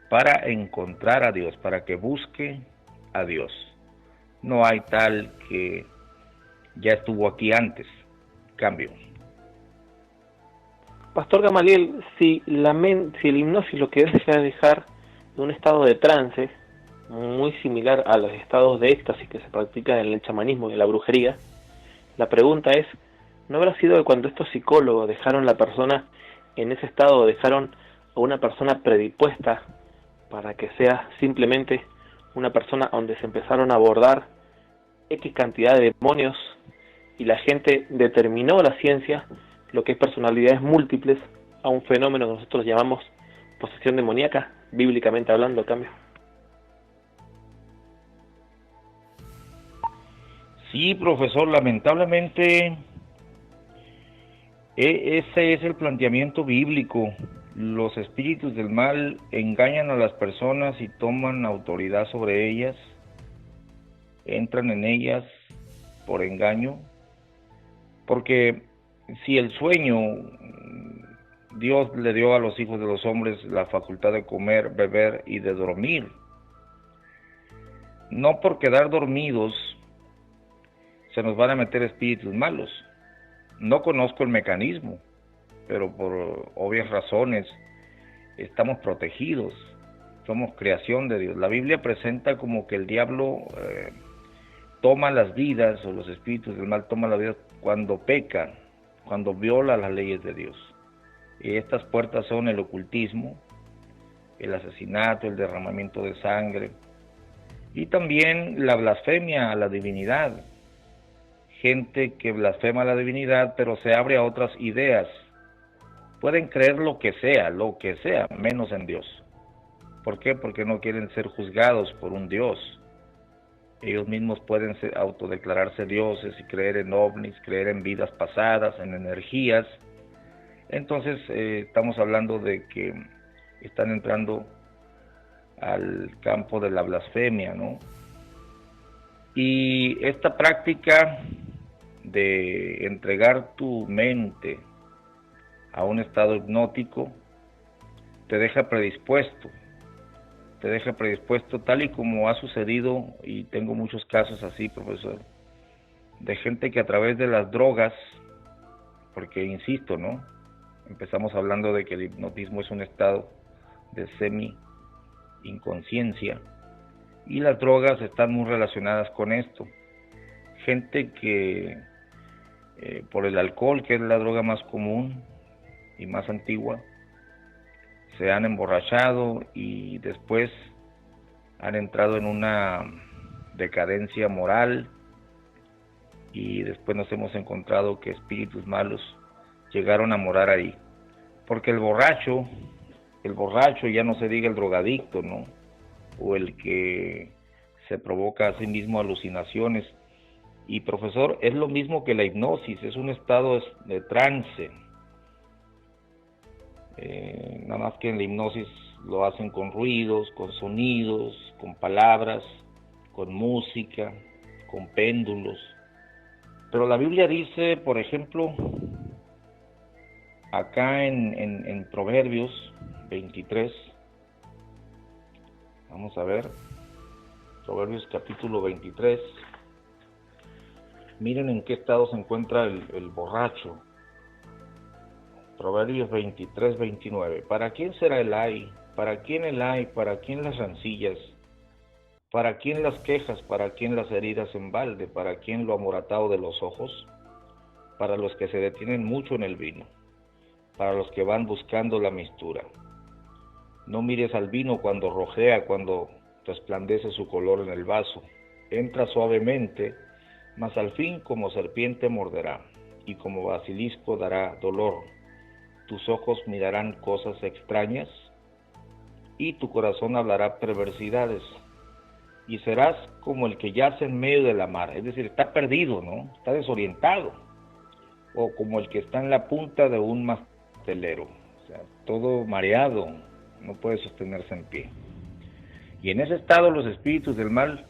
para encontrar a Dios, para que busque a Dios. No hay tal que ya estuvo aquí antes. Cambio. Pastor Gamaliel, si el hipnosis lo que es dejar de un estado de trance muy similar a los estados de éxtasis que se practican en el chamanismo y en la brujería, la pregunta es, ¿no habrá sido que cuando estos psicólogos dejaron la persona en ese estado, dejaron a una persona predispuesta para que sea simplemente una persona donde se empezaron a abordar X cantidad de demonios y la gente determinó la ciencia, lo que es personalidades múltiples, a un fenómeno que nosotros llamamos posesión demoníaca, bíblicamente hablando, a cambio? Sí, profesor, lamentablemente ese es el planteamiento bíblico. Los espíritus del mal engañan a las personas y toman autoridad sobre ellas, entran en ellas por engaño, porque si el sueño, Dios le dio a los hijos de los hombres la facultad de comer, beber y de dormir, no por quedar dormidos se nos van a meter espíritus malos. No conozco el mecanismo, pero por obvias razones estamos protegidos, somos creación de Dios. La Biblia presenta como que el diablo toma las vidas, o los espíritus del mal toman las vidas cuando pecan, cuando viola las leyes de Dios. Y estas puertas son el ocultismo, el asesinato, el derramamiento de sangre, y también la blasfemia a la divinidad. Gente que blasfema a la divinidad, pero se abre a otras ideas. Pueden creer lo que sea, menos en Dios. ¿Por qué? Porque no quieren ser juzgados por un Dios. Ellos mismos pueden autodeclararse dioses y creer en ovnis, creer en vidas pasadas, en energías. Entonces estamos hablando de que están entrando al campo de la blasfemia, ¿no? Y esta práctica de entregar tu mente a un estado hipnótico te deja predispuesto tal y como ha sucedido, y tengo muchos casos así, profesor, de gente que a través de las drogas, porque insisto, ¿no? Empezamos hablando de que el hipnotismo es un estado de semi-inconsciencia, y las drogas están muy relacionadas con esto. Gente que por el alcohol, que es la droga más común y más antigua, se han emborrachado y después han entrado en una decadencia moral, y después nos hemos encontrado que espíritus malos llegaron a morar ahí. Porque el borracho, ya no se diga el drogadicto, ¿no? O el que se provoca a sí mismo alucinaciones. Y profesor, es lo mismo que la hipnosis, es un estado de trance. Nada más que en la hipnosis lo hacen con ruidos, con sonidos, con palabras, con música, con péndulos. Pero la Biblia dice, por ejemplo, acá en Proverbios 23, vamos a ver, Proverbios capítulo 23, miren en qué estado se encuentra el borracho. Proverbios 23, 29. ¿Para quién será el ay? ¿Para quién el ay? ¿Para quién las rencillas? ¿Para quién las quejas? ¿Para quién las heridas en balde? ¿Para quién lo amoratado de los ojos? Para los que se detienen mucho en el vino, para los que van buscando la mistura. No mires al vino cuando rojea, cuando resplandece su color en el vaso. Entra suavemente, mas al fin como serpiente morderá, y como basilisco dará dolor. Tus ojos mirarán cosas extrañas, y tu corazón hablará perversidades, y serás como el que yace en medio de la mar, es decir, está perdido, ¿no? Está desorientado, o como el que está en la punta de un mastelero, o sea, todo mareado, no puede sostenerse en pie. Y en ese estado los espíritus del mal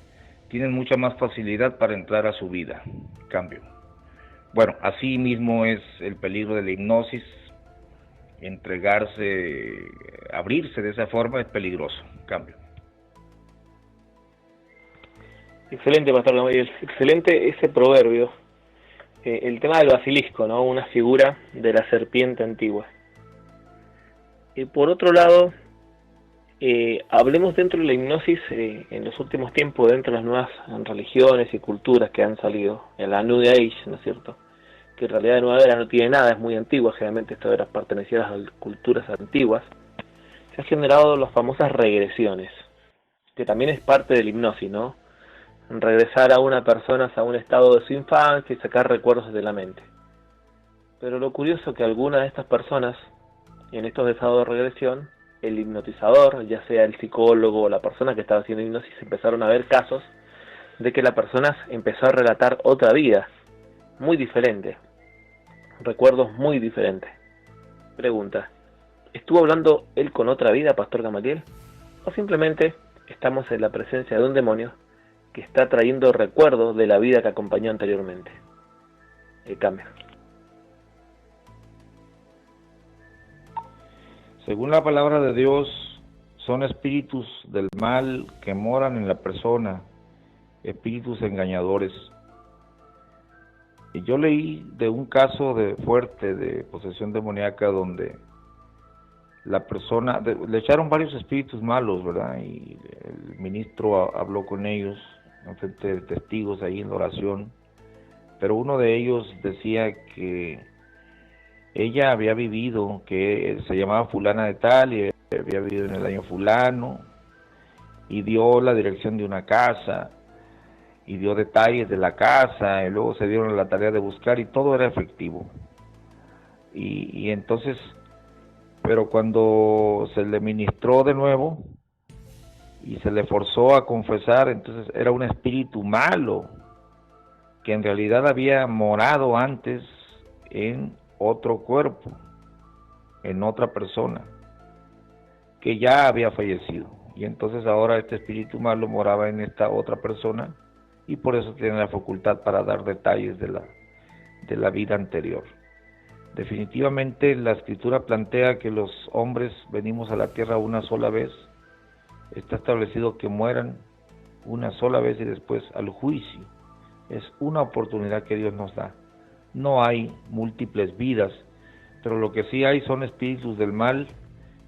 tienen mucha más facilidad para entrar a su vida. Cambio. Bueno, así mismo es el peligro de la hipnosis. Entregarse, abrirse de esa forma es peligroso. Cambio. Excelente, Pastor Gamaliel. Excelente ese proverbio. El tema del basilisco, ¿no? Una figura de la serpiente antigua. Por otro lado, hablemos dentro de la hipnosis en los últimos tiempos, dentro de las nuevas religiones y culturas que han salido, en la New Age, ¿no es cierto? Que en realidad de nueva era no tiene nada, es muy antigua, generalmente estas eran pertenecidas a culturas antiguas. Se han generado las famosas regresiones, que también es parte de la hipnosis, ¿no? Regresar a una persona a un estado de su infancia y sacar recuerdos de la mente. Pero lo curioso es que algunas de estas personas, en estos estados de regresión, el hipnotizador, ya sea el psicólogo o la persona que estaba haciendo hipnosis, empezaron a ver casos de que la persona empezó a relatar otra vida, muy diferente, recuerdos muy diferentes. Pregunta, ¿estuvo hablando él con otra vida, Pastor Gamaliel? ¿O simplemente estamos en la presencia de un demonio que está trayendo recuerdos de la vida que acompañó anteriormente? El cambio. Según la palabra de Dios, son espíritus del mal que moran en la persona, espíritus engañadores. Y yo leí de un caso fuerte de posesión demoníaca donde la persona, le echaron varios espíritus malos, ¿verdad? Y el ministro habló con ellos, enfrente de testigos ahí en la oración, pero uno de ellos decía que ella había vivido, que se llamaba fulana de tal, y había vivido en el año fulano, y dio la dirección de una casa, y dio detalles de la casa, y luego se dieron la tarea de buscar, y todo era efectivo. Y entonces, pero cuando se le ministró de nuevo, y se le forzó a confesar, entonces era un espíritu malo, que en realidad había morado antes en otro cuerpo, en otra persona, que ya había fallecido. Y entonces ahora este espíritu malo moraba en esta otra persona, y por eso tiene la facultad para dar detalles de la vida anterior. Definitivamente la escritura plantea que los hombres venimos a la tierra una sola vez. Está establecido que mueran una sola vez y después al juicio. Es una oportunidad que Dios nos da. No hay múltiples vidas, pero lo que sí hay son espíritus del mal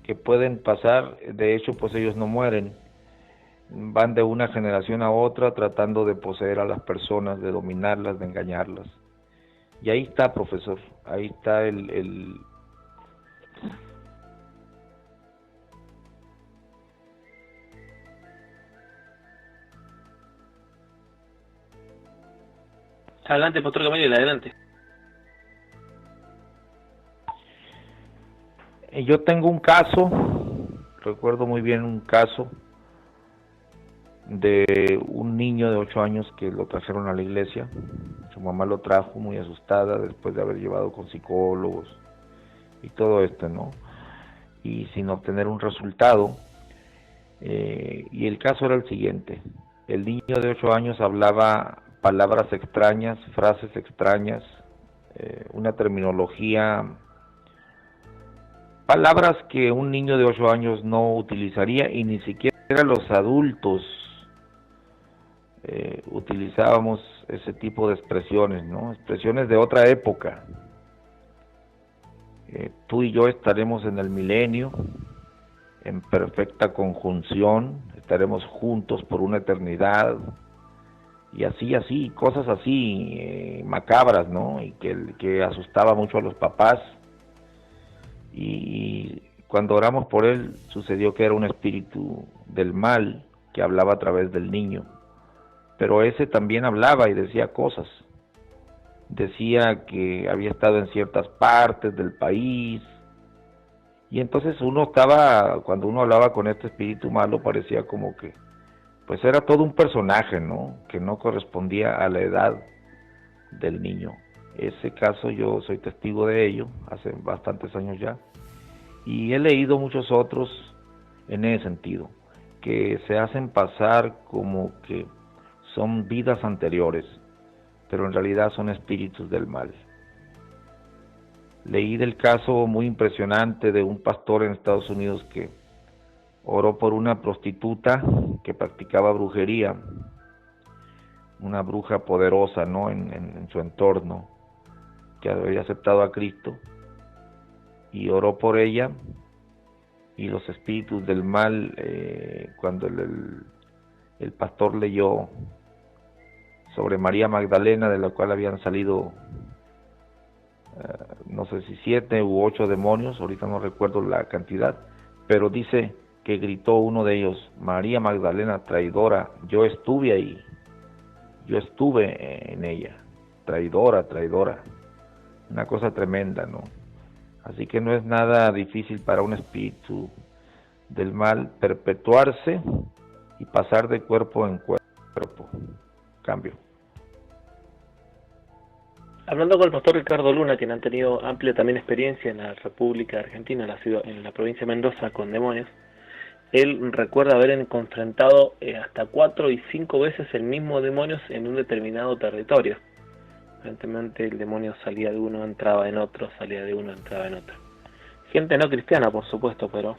que pueden pasar. De hecho, pues ellos no mueren. Van de una generación a otra tratando de poseer a las personas, de dominarlas, de engañarlas. Y ahí está, profesor, ahí está el Adelante, Pastor Gamaliel, adelante. Yo tengo un caso, recuerdo muy bien un caso de un niño de 8 años que lo trajeron a la iglesia. Su mamá lo trajo muy asustada después de haber llevado con psicólogos y todo esto, ¿no? Y sin obtener un resultado. Y el caso era el siguiente: el niño de 8 años hablaba palabras extrañas, frases extrañas, una terminología, palabras que un niño de 8 años no utilizaría, y ni siquiera los adultos utilizábamos ese tipo de expresiones, ¿no? Expresiones de otra época. Tú y yo estaremos en el milenio, en perfecta conjunción, estaremos juntos por una eternidad, y así, cosas así, macabras, ¿no? Y que asustaba mucho a los papás. Y cuando oramos por él, sucedió que era un espíritu del mal que hablaba a través del niño. Pero ese también hablaba y decía cosas. Decía que había estado en ciertas partes del país. Y entonces cuando uno hablaba con este espíritu malo, parecía como que, pues era todo un personaje, ¿no? Que no correspondía a la edad del niño. Ese caso yo soy testigo de ello, hace bastantes años ya. Y he leído muchos otros en ese sentido, que se hacen pasar como que son vidas anteriores, pero en realidad son espíritus del mal. Leí del caso muy impresionante de un pastor en Estados Unidos que oró por una prostituta que practicaba brujería, una bruja poderosa, ¿no? en su entorno, que había aceptado a Cristo, y oró por ella, y los espíritus del mal, cuando el pastor leyó sobre María Magdalena, de la cual habían salido no sé si 7 u 8 demonios, ahorita no recuerdo la cantidad, pero dice que gritó uno de ellos: María Magdalena, traidora, yo estuve ahí, yo estuve en ella, traidora, traidora. Una cosa tremenda, ¿no? Así que no es nada difícil para un espíritu del mal perpetuarse y pasar de cuerpo en cuerpo. Cambio. Hablando con el pastor Ricardo Luna, quien han tenido amplia también experiencia en la República Argentina, en la provincia de Mendoza, con demonios, él recuerda haber confrontado hasta 4 y 5 veces el mismo demonio en un determinado territorio. Aparentemente el demonio salía de uno, entraba en otro, salía de uno, entraba en otro. Gente no cristiana, por supuesto, pero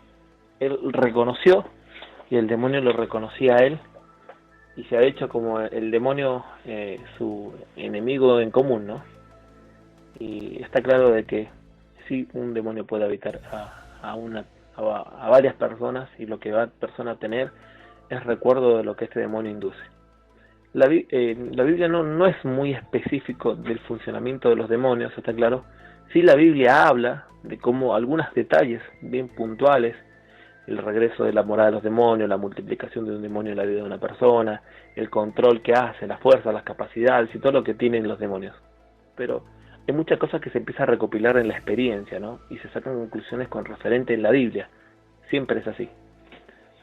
él reconoció, y el demonio lo reconocía a él, y se ha hecho como el demonio su enemigo en común, ¿no? Y está claro de que sí, un demonio puede habitar a varias personas, y lo que va a persona a tener es recuerdo de lo que este demonio induce. La Biblia no es muy específico del funcionamiento de los demonios, está claro. Sí, la Biblia habla de cómo algunos detalles bien puntuales el regreso de la morada de los demonios, la multiplicación de un demonio en la vida de una persona, el control que hace, la fuerza, las capacidades y todo lo que tienen los demonios. Pero hay muchas cosas que se empieza a recopilar en la experiencia, ¿no? Y se sacan conclusiones con referente en la Biblia. Siempre es así.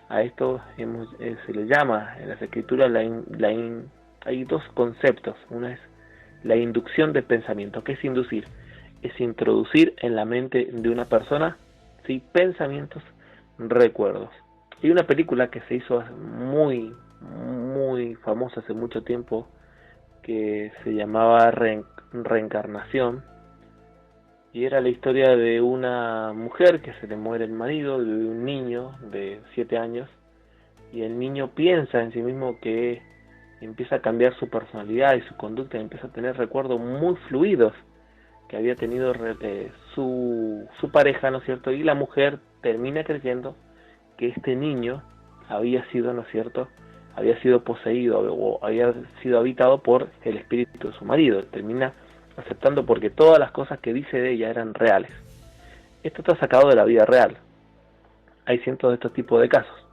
A esto se le llama en las escrituras hay dos conceptos. Una es la inducción del pensamiento. ¿Qué es inducir? Es introducir en la mente de una persona, ¿sí?, pensamientos, recuerdos. Hay una película que se hizo muy, muy famosa hace mucho tiempo que se llamaba Reencarnación, y era la historia de una mujer que se le muere el marido de un niño de 7 años, y el niño piensa en sí mismo que empieza a cambiar su personalidad y su conducta, y empieza a tener recuerdos muy fluidos que había tenido su pareja, ¿no es cierto? Y la mujer termina creyendo que este niño había sido, ¿no es cierto?, había sido poseído o había sido habitado por el espíritu de su marido. Termina aceptando porque todas las cosas que dice de ella eran reales. Esto está sacado de la vida real. Hay cientos de estos tipos de casos.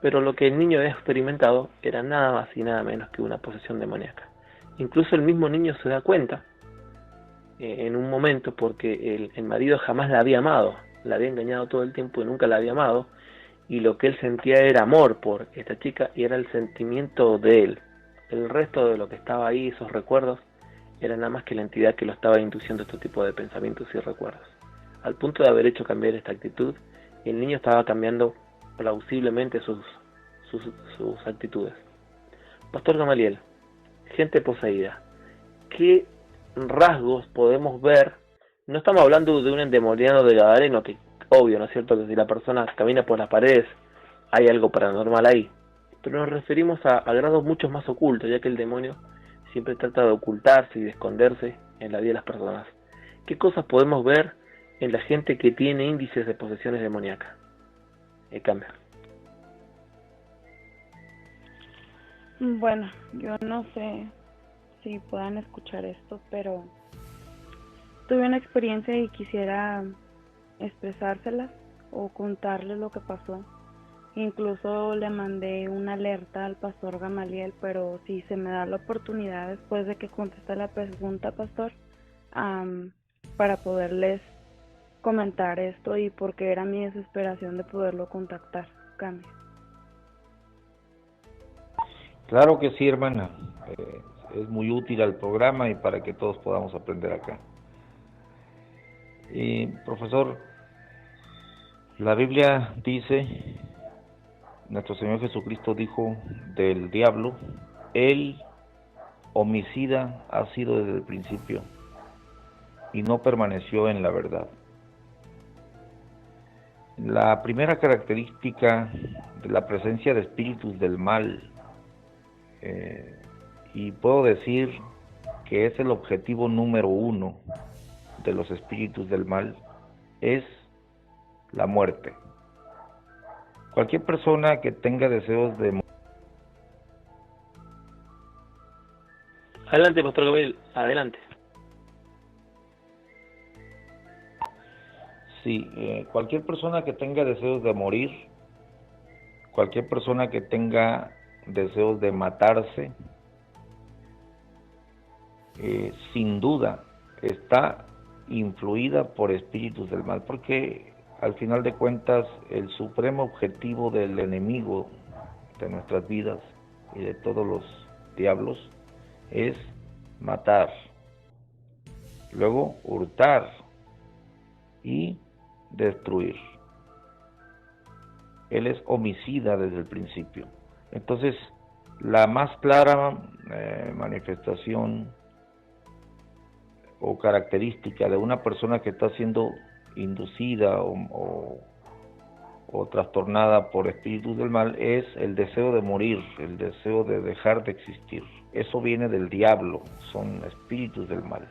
Pero lo que el niño había experimentado era nada más y nada menos que una posesión demoníaca. Incluso el mismo niño se da cuenta en un momento, porque el marido jamás la había amado, la había engañado todo el tiempo y nunca la había amado, y lo que él sentía era amor por esta chica y era el sentimiento de él. El resto de lo que estaba ahí, esos recuerdos, era nada más que la entidad que lo estaba induciendo a este tipo de pensamientos y recuerdos. Al punto de haber hecho cambiar esta actitud, el niño estaba cambiando plausiblemente sus actitudes. Pastor Gamaliel, gente poseída, ¿qué rasgos podemos ver? No estamos hablando de un endemoniado de Gadareno, que obvio, ¿no es cierto?, que si la persona camina por las paredes hay algo paranormal ahí, pero nos referimos a grados mucho más ocultos, ya que el demonio siempre trata de ocultarse y de esconderse en la vida de las personas. ¿Qué cosas podemos ver en la gente que tiene índices de posesiones demoníacas? Cambia. Bueno, yo no sé si puedan escuchar esto, pero tuve una experiencia y quisiera expresárselas o contarles lo que pasó. Incluso le mandé una alerta al pastor Gamaliel, pero si se me da la oportunidad después de que conteste la pregunta, pastor, para poderles comentar esto y porque era mi desesperación de poderlo contactar. Cambio. Claro que sí, hermana. Es muy útil al programa y para que todos podamos aprender acá. Profesor, la Biblia dice, nuestro Señor Jesucristo dijo del diablo, él homicida ha sido desde el principio y no permaneció en la verdad. La primera característica de la presencia de espíritus del mal, y puedo decir que es el objetivo número 1 de los espíritus del mal, es la muerte. Cualquier persona que tenga deseos de... Adelante, pastor Gabriel, adelante. Sí, cualquier persona que tenga deseos de morir, cualquier persona que tenga deseos de matarse, sin duda está influida por espíritus del mal, porque al final de cuentas el supremo objetivo del enemigo de nuestras vidas y de todos los diablos es matar, luego hurtar y destruir. Él es homicida desde el principio. Entonces, la más clara manifestación o característica de una persona que está siendo inducida o trastornada por espíritus del mal es el deseo de morir, el deseo de dejar de existir. Eso viene del diablo, son espíritus del mal.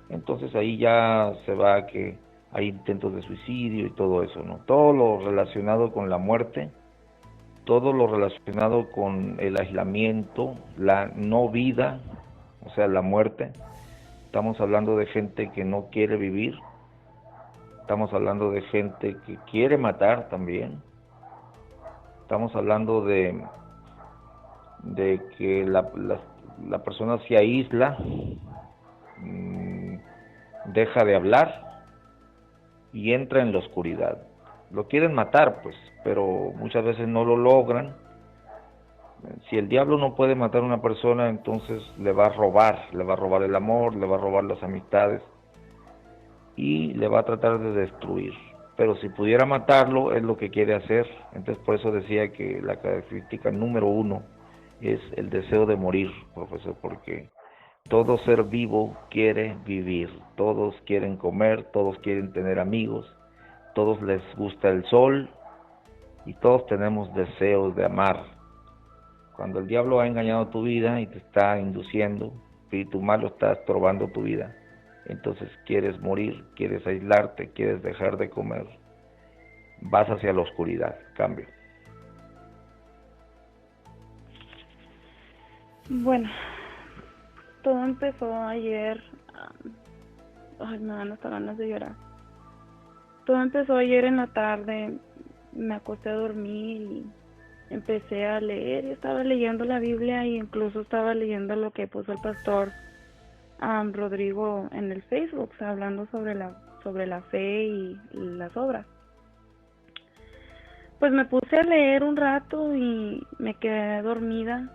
Entonces ahí ya se va a que hay intentos de suicidio y todo eso, ¿no? Todo lo relacionado con la muerte, todo lo relacionado con el aislamiento, la no vida, o sea, la muerte. Estamos hablando de gente que no quiere vivir, Estamos hablando de gente que quiere matar también. Estamos hablando de que la persona se aísla, deja de hablar y entra en la oscuridad. Lo quieren matar, pues, pero muchas veces no lo logran. Si el diablo no puede matar a una persona, entonces le va a robar el amor, le va a robar las amistades y le va a tratar de destruir. Pero si pudiera matarlo, es lo que quiere hacer. Entonces por eso decía que la característica número 1 es el deseo de morir, profesor, porque todo ser vivo quiere vivir, todos quieren comer, todos quieren tener amigos, todos les gusta el sol y todos tenemos deseos de amar. Cuando el diablo ha engañado tu vida y te está induciendo, espíritu malo está estorbando tu vida, entonces quieres morir, quieres aislarte, quieres dejar de comer, vas hacia la oscuridad. Cambio. Bueno, todo empezó ayer. Ay, me dan hasta ganas de llorar. Todo empezó ayer en la tarde. Me acosté a dormir y empecé a leer. Y estaba leyendo la Biblia e incluso estaba leyendo lo que puso el pastor Rodrigo en el Facebook, hablando sobre la fe y las obras. Pues me puse a leer un rato y me quedé dormida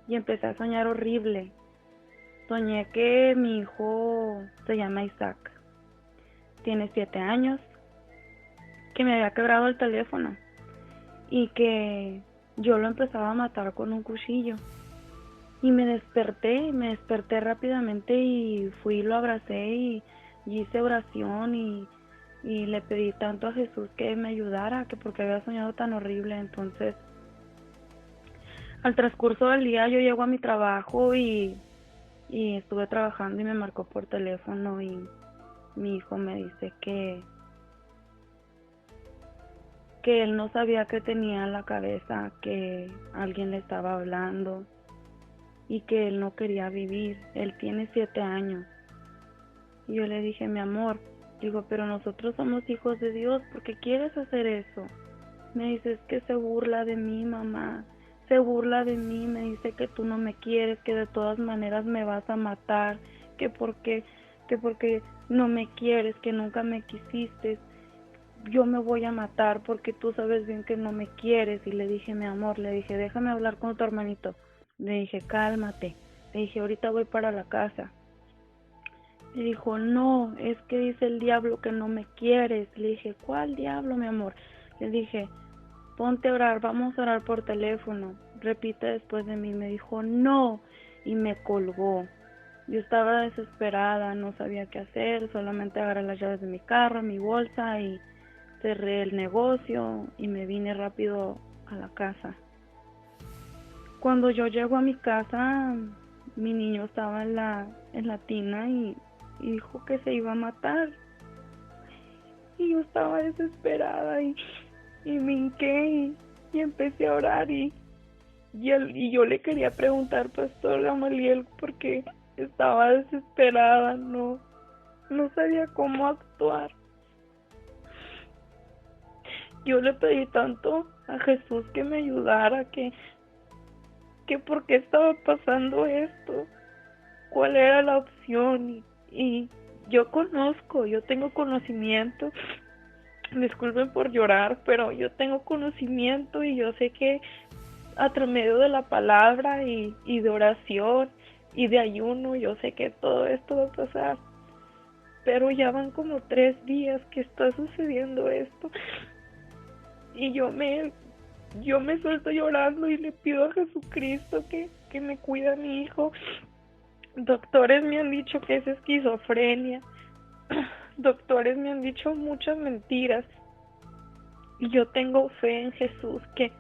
y empecé a soñar horrible. Soñé que mi hijo se llama Isaac, tiene 7 años, que me había quebrado el teléfono y que yo lo empezaba a matar con un cuchillo. Y me desperté rápidamente y fui y lo abracé y hice oración y le pedí tanto a Jesús que me ayudara, que porque había soñado tan horrible. Entonces, al transcurso del día yo llego a mi trabajo y estuve trabajando y me marcó por teléfono y mi hijo me dice que él no sabía que tenía en la cabeza, que alguien le estaba hablando y que él no quería vivir. Él tiene 7 años. Y yo le dije, mi amor, digo, pero nosotros somos hijos de Dios, ¿por qué quieres hacer eso? Me dice, es que se burla de mí, mamá, se burla de mí, me dice que tú no me quieres, que de todas maneras me vas a matar, que porque no me quieres, que nunca me quisiste, yo me voy a matar porque tú sabes bien que no me quieres. Y le dije, mi amor, le dije, déjame hablar con tu hermanito. Le dije, cálmate. Le dije, ahorita voy para la casa. Le dijo, no, es que dice el diablo que no me quieres. Le dije, ¿cuál diablo, mi amor? Le dije, ponte a orar, vamos a orar por teléfono. Repite después de mí. Me dijo, no. Y me colgó. Yo estaba desesperada, no sabía qué hacer. Solamente agarré las llaves de mi carro, mi bolsa y cerré el negocio y me vine rápido a la casa. Cuando yo llego a mi casa, mi niño estaba en la tina y dijo que se iba a matar. Y yo estaba desesperada y me hinqué y empecé a orar y yo le quería preguntar, Pastor Gamaliel, porque estaba desesperada, no sabía cómo actuar. Yo le pedí tanto a Jesús que me ayudara, que por qué estaba pasando esto, cuál era la opción. Y yo tengo conocimiento, disculpen por llorar, pero yo tengo conocimiento y yo sé que a medio de la palabra y de oración y de ayuno, yo sé que todo esto va a pasar. Pero ya van como 3 días que está sucediendo esto. Y yo me suelto llorando y le pido a Jesucristo que me cuide a mi hijo. Doctores me han dicho que es esquizofrenia. Doctores me han dicho muchas mentiras. Y yo tengo fe en Jesús que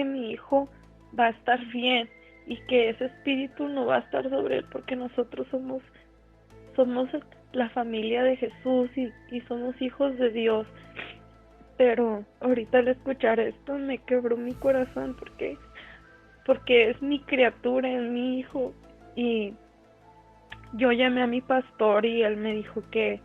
mi hijo va a estar bien y que ese espíritu no va a estar sobre él, porque nosotros somos la familia de Jesús y somos hijos de Dios. Pero ahorita al escuchar esto me quebró mi corazón porque es mi criatura, es mi hijo. Y yo llamé a mi pastor y él me dijo que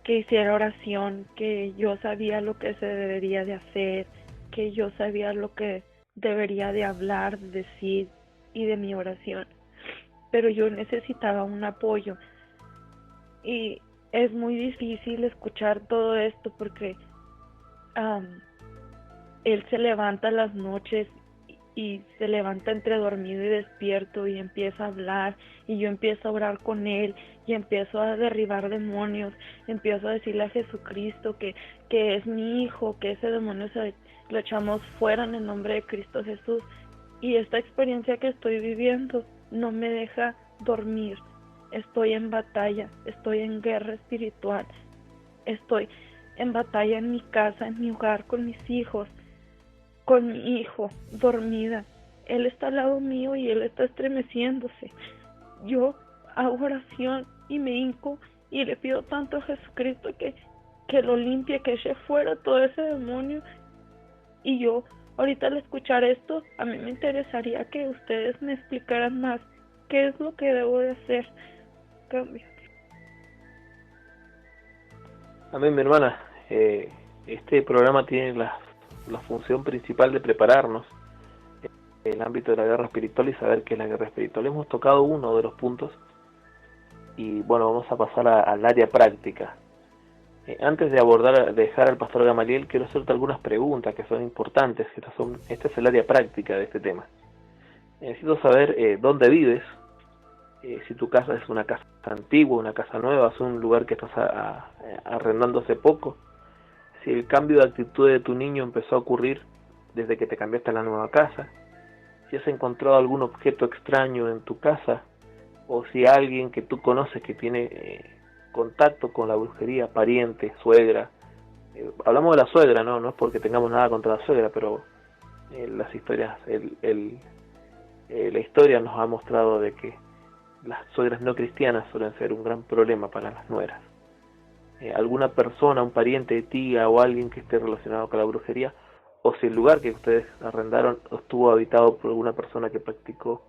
que hiciera oración, que yo sabía lo que se debería de hacer, que yo sabía lo que debería de hablar, decir y de mi oración. Pero yo necesitaba un apoyo y es muy difícil escuchar todo esto porque él se levanta las noches y se levanta entre dormido y despierto y empieza a hablar y yo empiezo a orar con él y empiezo a derribar demonios, empiezo a decirle a Jesucristo que es mi hijo, que ese demonio lo echamos fuera en el nombre de Cristo Jesús. Y esta experiencia que estoy viviendo no me deja dormir. Estoy en batalla, estoy en guerra espiritual, estoy en batalla en mi casa, en mi hogar, con mis hijos, con mi hijo, dormida. Él está al lado mío y él está estremeciéndose. Yo hago oración y me hinco y le pido tanto a Jesucristo que lo limpie, que eche fuera todo ese demonio. Y yo, ahorita al escuchar esto, a mí me interesaría que ustedes me explicaran más qué es lo que debo de hacer. Cambio. Amén, mi hermana. Este programa tiene la función principal de prepararnos en el ámbito de la guerra espiritual y saber que en la guerra espiritual hemos tocado uno de los puntos y bueno, vamos a pasar al área práctica. Antes de dejar al pastor Gamaliel, quiero hacerte algunas preguntas que son importantes. Este es el área práctica de este tema. Necesito saber dónde vives, si tu casa es una casa antigua, una casa nueva, es un lugar que estás arrendando hace poco, si el cambio de actitud de tu niño empezó a ocurrir desde que te cambiaste a la nueva casa, si has encontrado algún objeto extraño en tu casa, o si alguien que tú conoces que tiene contacto con la brujería, pariente, suegra. Hablamos de la suegra, no es porque tengamos nada contra la suegra, pero las historias, la historia nos ha mostrado de que las suegras no cristianas suelen ser un gran problema para las nueras. Alguna persona, un pariente de tía o alguien que esté relacionado con la brujería, o si el lugar que ustedes arrendaron estuvo habitado por alguna persona que practicó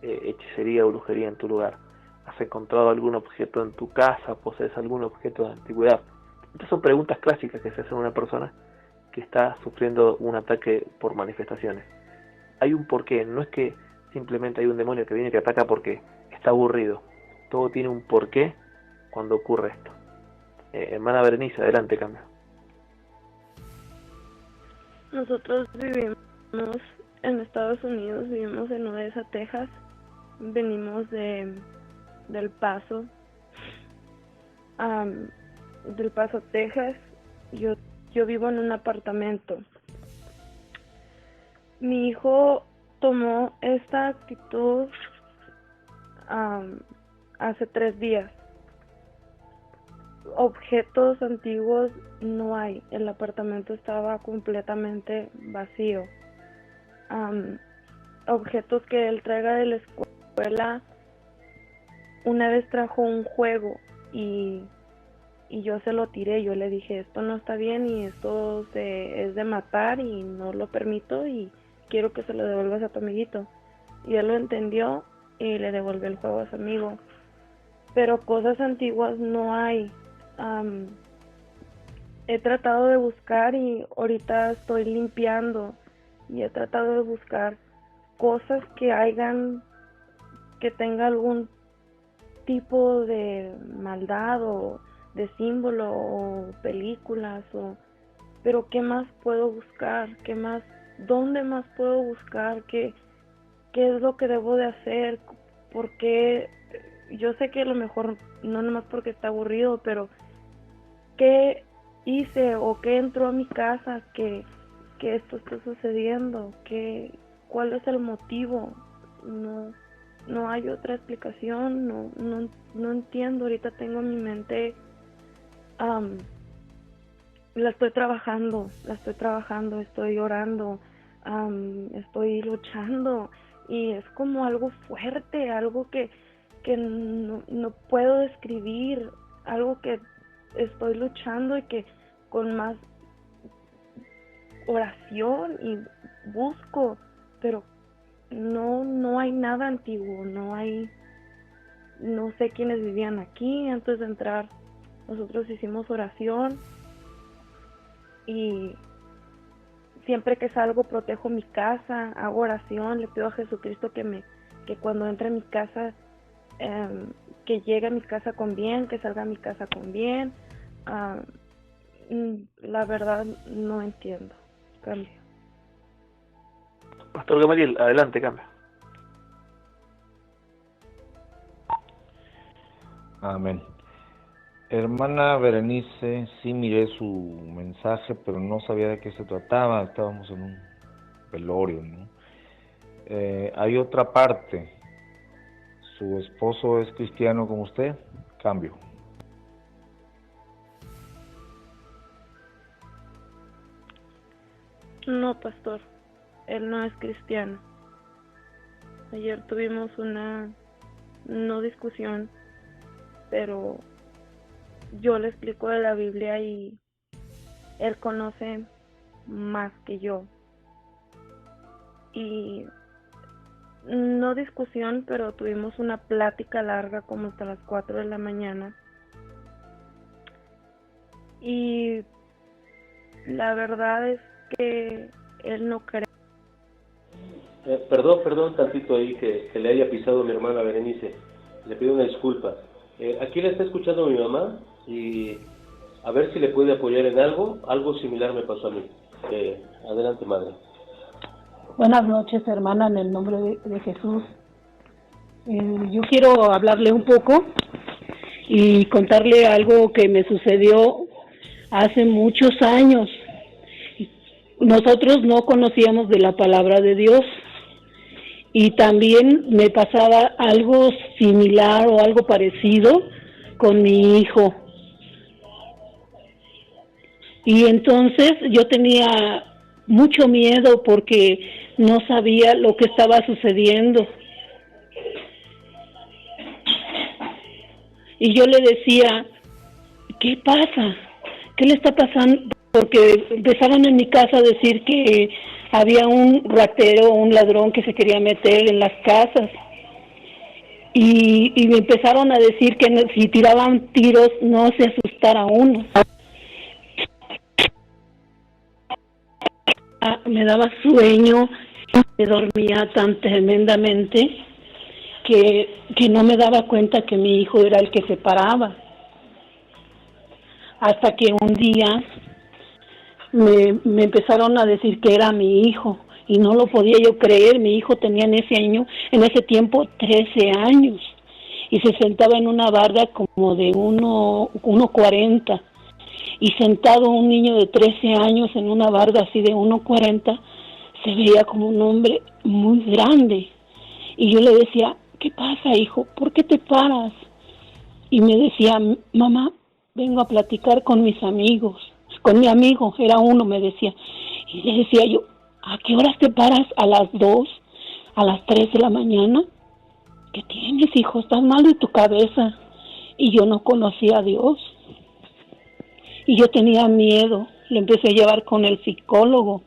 hechicería o brujería en tu lugar. ¿Has encontrado algún objeto en tu casa? ¿Posees algún objeto de antigüedad? Estas son preguntas clásicas que se hacen a una persona que está sufriendo un ataque por manifestaciones. Hay un porqué, no es que simplemente hay un demonio que viene y te ataca porque está aburrido. Todo tiene un porqué cuando ocurre esto. Hermana Berenice, adelante, cambio. Nosotros vivimos en Estados Unidos, vivimos en Odessa, Texas. Venimos del Paso, Texas. Yo vivo en un apartamento. Mi hijo tomó esta actitud hace 3 días. Objetos antiguos no hay. El apartamento estaba completamente vacío. Objetos que él traiga de la escuela. Una vez trajo un juego y yo se lo tiré. Yo le dije, esto no está bien y esto es de matar y no lo permito y quiero que se lo devuelvas a tu amiguito. Y él lo entendió y le devolvió el juego a su amigo. Pero cosas antiguas no hay. He tratado de buscar y ahorita estoy limpiando y he tratado de buscar cosas que tenga algún tipo de maldad o de símbolo o películas pero ¿qué más puedo buscar? ¿Dónde más puedo buscar? ¿Qué es lo que debo de hacer? Porque yo sé que a lo mejor no nomás porque está aburrido, pero ¿qué hice o qué entró a mi casa que esto está sucediendo? ¿Cuál es el motivo? No hay otra explicación, no entiendo. Ahorita tengo en mi mente, la estoy trabajando, estoy orando, estoy luchando y es como algo fuerte, algo que no puedo describir, algo que estoy luchando y que con más oración y busco, pero no hay nada antiguo, no sé quiénes vivían aquí antes de entrar nosotros hicimos oración y siempre que salgo protejo mi casa, hago oración, le pido a Jesucristo que cuando entre a mi casa, que llegue a mi casa con bien, que salga a mi casa con bien. La verdad no entiendo. Cambio. Pastor Gamaliel, adelante, cambia. Amén. Hermana Berenice, sí miré su mensaje, pero no sabía de qué se trataba. Estábamos en un velorio, ¿no? Hay otra parte. ¿Su esposo es cristiano como usted? Cambio. No, pastor, él no es cristiano. Ayer tuvimos una no discusión, pero yo le explico de la Biblia y él conoce más que yo. Y no discusión, pero tuvimos una plática larga como hasta las 4 de la mañana. Y la verdad es que él no cree. Perdón tantito ahí que le haya pisado a mi hermana Berenice. Le pido una disculpa. Aquí le está escuchando mi mamá y a ver si le puede apoyar en algo. Algo similar me pasó a mí. Adelante, madre. Buenas noches, hermana, en el nombre de Jesús. Yo quiero hablarle un poco y contarle algo que me sucedió hace muchos años. Nosotros no conocíamos de la palabra de Dios y también me pasaba algo similar o algo parecido con mi hijo. Y entonces yo tenía mucho miedo porque no sabía lo que estaba sucediendo. Y yo le decía, ¿qué pasa? ¿Qué le está pasando? Porque empezaron en mi casa a decir que había un ratero, un ladrón que se quería meter en las casas. Y me empezaron a decir que si tiraban tiros no se asustara uno. Me daba sueño, me dormía tan tremendamente que no me daba cuenta que mi hijo era el que se paraba. Hasta que un día me empezaron a decir que era mi hijo y no lo podía yo creer. Mi hijo tenía en ese tiempo 13 años y se sentaba en una barda como de 1.40 y sentado un niño de 13 años en una barda así de 1.40 se veía como un hombre muy grande. Y yo le decía, ¿qué pasa, hijo? ¿Por qué te paras? Y me decía, mamá, vengo a platicar con mis amigos. Con mi amigo, era uno, me decía. Y le decía yo, ¿a qué horas te paras? ¿A las 2? ¿A las 3 de la mañana? ¿Qué tienes, hijo? ¿Estás mal de tu cabeza? Y yo no conocía a Dios. Y yo tenía miedo. Le empecé a llevar con el psicólogo.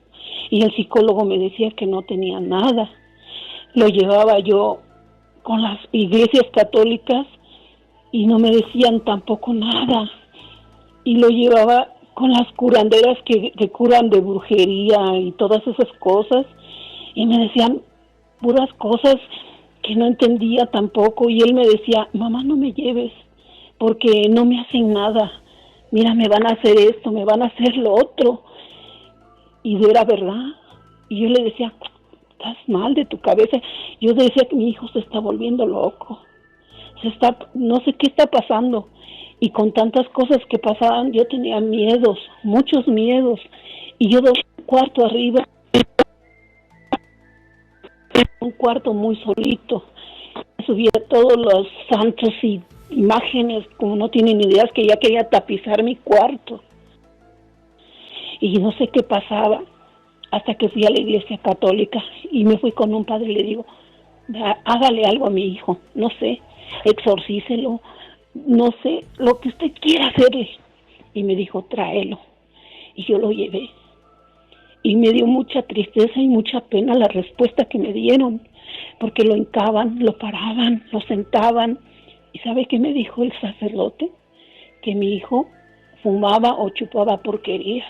Y el psicólogo me decía que no tenía nada. Lo llevaba yo con las iglesias católicas y no me decían tampoco nada. Y lo llevaba con las curanderas que curan de brujería y todas esas cosas, y me decían puras cosas que no entendía tampoco, y él me decía, mamá, no me lleves, porque no me hacen nada, mira, me van a hacer esto, me van a hacer lo otro, y era verdad, y yo le decía, estás mal de tu cabeza. Yo decía que mi hijo se está volviendo loco, no sé qué está pasando. Y con tantas cosas que pasaban, yo tenía miedos, muchos miedos. Y yo dormía un cuarto arriba, un cuarto muy solito. Subía todos los santos y imágenes, como no tienen ideas, que ya quería tapizar mi cuarto. Y no sé qué pasaba, hasta que fui a la iglesia católica y me fui con un padre y le digo, hágale algo a mi hijo, no sé, exorcícelo, no sé, lo que usted quiera hacerle. Y me dijo, tráelo. Y yo lo llevé. Y me dio mucha tristeza y mucha pena la respuesta que me dieron, porque lo hincaban, lo paraban, lo sentaban. ¿Y sabe qué me dijo el sacerdote? que mi hijo fumaba o chupaba porquerías.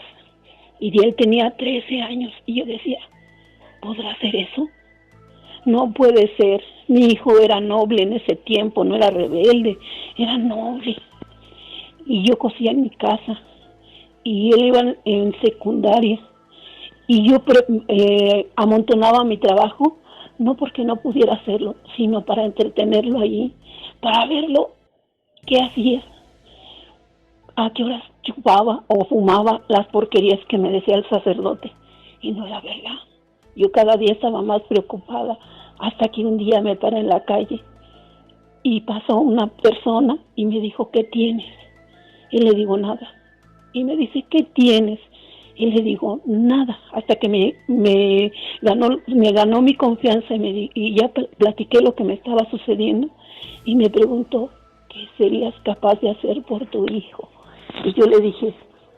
Y él tenía 13 años. Y yo decía, ¿podrá hacer eso? No puede ser. Mi hijo era noble en ese tiempo, no era rebelde, era noble. Y yo cosía en mi casa. Y él iba en secundaria. Y yo amontonaba mi trabajo, no porque no pudiera hacerlo, sino para entretenerlo allí, para verlo qué hacía, a qué horas chupaba o fumaba las porquerías que me decía el sacerdote. Y no era verdad. Yo cada día estaba más preocupada, hasta que un día me paré en la calle y pasó una persona y me dijo, ¿qué tienes? Y le digo, nada. Y me dice, ¿qué tienes? Y le digo, nada, hasta que me ganó mi confianza y ya platiqué lo que me estaba sucediendo. Y me preguntó, ¿qué serías capaz de hacer por tu hijo? Y yo le dije,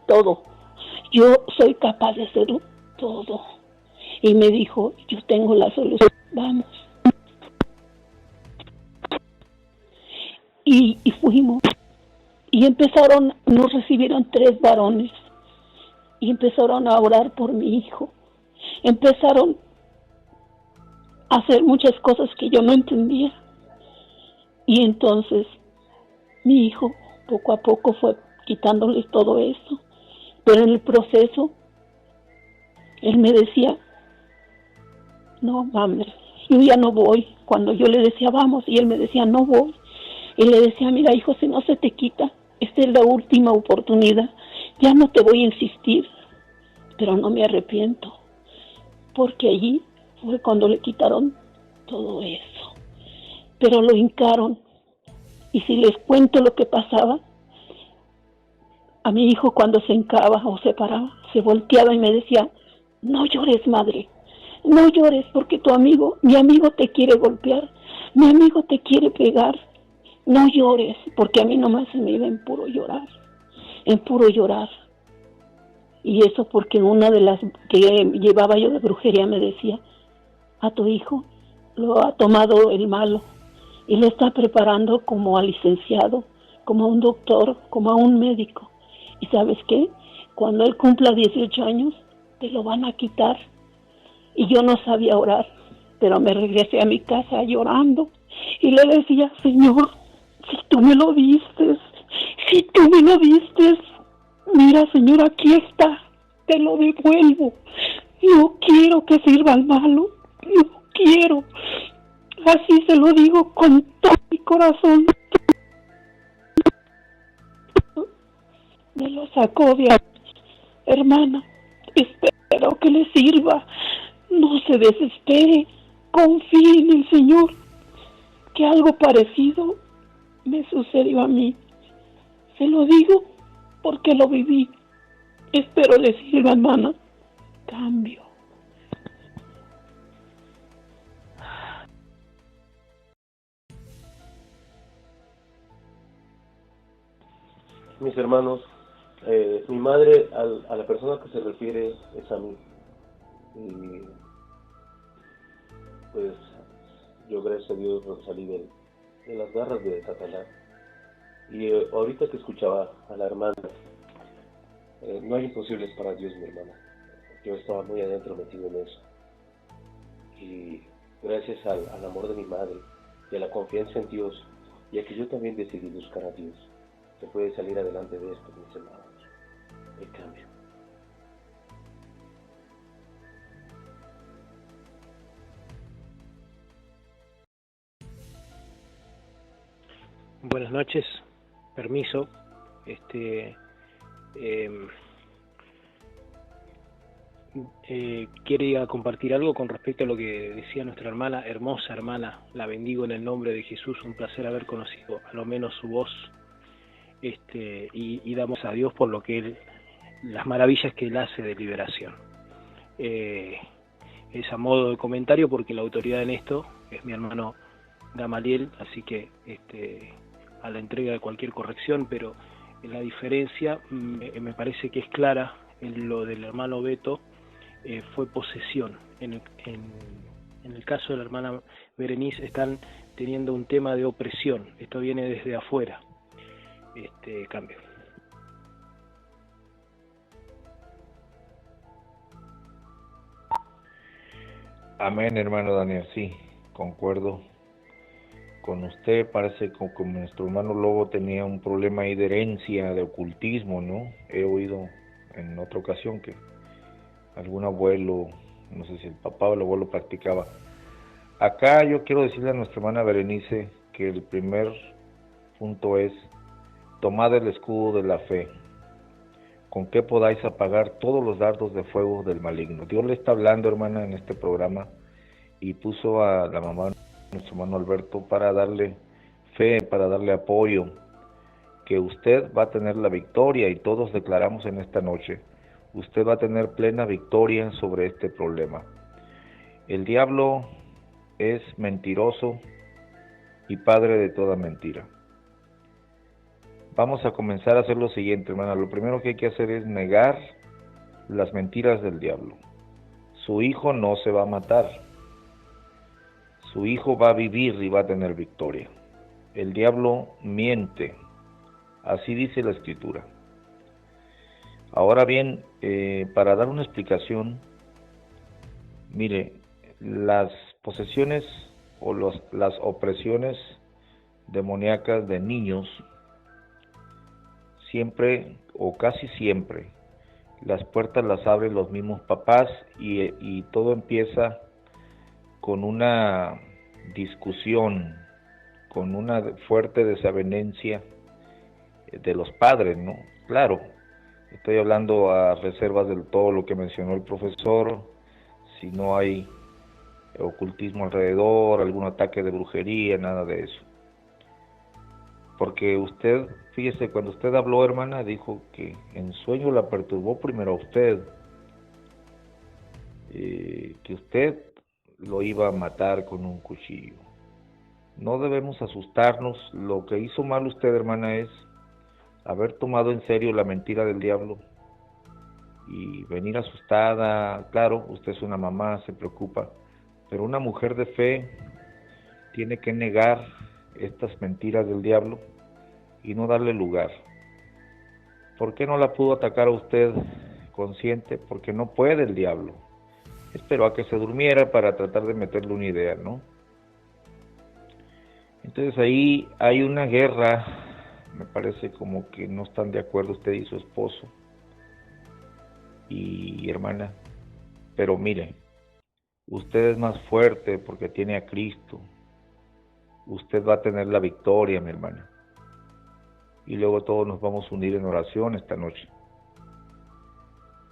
todo. Yo soy capaz de hacerlo todo. Y me dijo, yo tengo la solución, vamos. Y fuimos. Y nos recibieron 3 varones. Y empezaron a orar por mi hijo. Empezaron a hacer muchas cosas que yo no entendía. Y entonces mi hijo poco a poco fue quitándoles todo eso. Pero en el proceso, él me decía, no, madre, yo ya no voy. Cuando yo le decía, vamos, y él me decía, no voy. Y le decía, mira, hijo, si no se te quita, esta es la última oportunidad. Ya no te voy a insistir, pero no me arrepiento. Porque allí fue cuando le quitaron todo eso. Pero lo hincaron. Y si les cuento lo que pasaba, a mi hijo cuando se hincaba o se paraba, se volteaba y me decía, no llores, madre. No llores porque mi amigo te quiere golpear, mi amigo te quiere pegar. No llores, porque a mí nomás se me iba en puro llorar. Y eso porque una de las que llevaba yo de brujería me decía, a tu hijo lo ha tomado el malo y lo está preparando como a licenciado, como a un doctor, como a un médico. ¿Y sabes qué? Cuando él cumpla 18 años, te lo van a quitar. Y yo no sabía orar, pero me regresé a mi casa llorando y le decía, Señor, si tú me lo diste, mira, Señor, aquí está, te lo devuelvo. No quiero que sirva al malo, no quiero. Así se lo digo con todo mi corazón. Me lo sacó de ahí. Hermana, espero que le sirva. No se desespere, confíe en el Señor, que algo parecido me sucedió a mí. Se lo digo porque lo viví. Espero le sirva, hermana. Cambio. Mis hermanos, mi madre a la persona que se refiere es a mí. Y pues yo, gracias a Dios, salí de las garras de Satanás. Y ahorita que escuchaba a la hermana, no hay imposibles para Dios, mi hermana. Yo estaba muy adentro metido en eso. Y gracias al amor de mi madre y a la confianza en Dios, y a que yo también decidí buscar a Dios, se puede salir adelante de esto, mis hermanos. El cambio. Buenas noches, permiso. Quería compartir algo con respecto a lo que decía nuestra hermana, hermosa hermana. La bendigo en el nombre de Jesús. Un placer haber conocido a lo menos su voz. Y damos a Dios por lo que Él, las maravillas que Él hace de liberación. Es a modo de comentario porque la autoridad en esto es mi hermano Gamaliel, así que a la entrega de cualquier corrección, pero la diferencia me parece que es clara en lo del hermano Beto. Fue posesión. En el caso de la hermana Berenice están teniendo un tema de opresión. Esto viene desde afuera. cambio. Amén, hermano Daniel, sí, concuerdo con usted. Parece como nuestro hermano Lobo tenía un problema ahí de herencia, de ocultismo, ¿no? He oído en otra ocasión que algún abuelo, no sé si el papá o el abuelo practicaba. Acá yo quiero decirle a nuestra hermana Berenice que el primer punto es: tomad el escudo de la fe, con que podáis apagar todos los dardos de fuego del maligno. Dios le está hablando, hermana, en este programa, y puso a la mamá de nuestro hermano Alberto para darle fe, para darle apoyo, que usted va a tener la victoria, y todos declaramos en esta noche, usted va a tener plena victoria sobre este problema. El diablo es mentiroso y padre de toda mentira. Vamos a comenzar a hacer lo siguiente, hermana. Lo primero que hay que hacer es negar las mentiras del diablo. Su hijo no se va a matar. Su hijo va a vivir y va a tener victoria. El diablo miente. Así dice la Escritura. Ahora bien, para dar una explicación, mire, las posesiones o las opresiones demoníacas de niños, siempre o casi siempre, las puertas las abren los mismos papás, y todo empieza con una discusión, con una fuerte desavenencia de los padres, ¿no? Claro, estoy hablando a reservas de todo lo que mencionó el profesor, si no hay ocultismo alrededor, algún ataque de brujería, nada de eso. Porque usted, fíjese, cuando usted habló, hermana, dijo que en sueño la perturbó primero a usted, que usted lo iba a matar con un cuchillo. No debemos asustarnos. Lo que hizo mal usted, hermana, es haber tomado en serio la mentira del diablo y venir asustada. Claro, usted es una mamá, se preocupa, pero una mujer de fe tiene que negar estas mentiras del diablo y no darle lugar. ¿Por qué no la pudo atacar a usted consciente? Porque no puede el diablo. Esperó a que se durmiera para tratar de meterle una idea, ¿no? Entonces ahí hay una guerra. Me parece como que no están de acuerdo usted y su esposo y hermana. Pero mire, usted es más fuerte porque tiene a Cristo. Usted va a tener la victoria, mi hermana. Y luego todos nos vamos a unir en oración esta noche.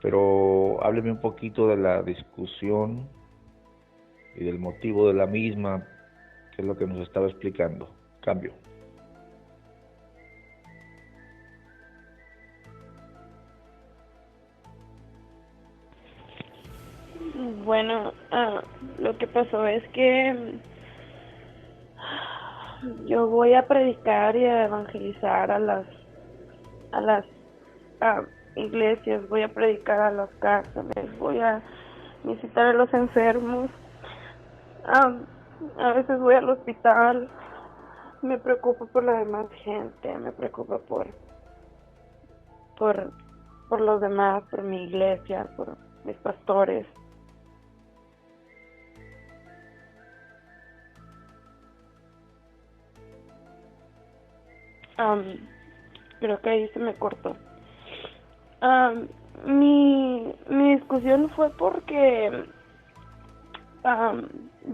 Pero hábleme un poquito de la discusión y del motivo de la misma, que es lo que nos estaba explicando. Cambio. Bueno, lo que pasó es que yo voy a predicar y a evangelizar a las iglesias, voy a predicar a las cárceles, voy a visitar a los enfermos, a veces voy al hospital, me preocupo por la demás gente, me preocupo por los demás, por mi iglesia, por mis pastores. Creo que ahí se me cortó. Mi discusión fue porque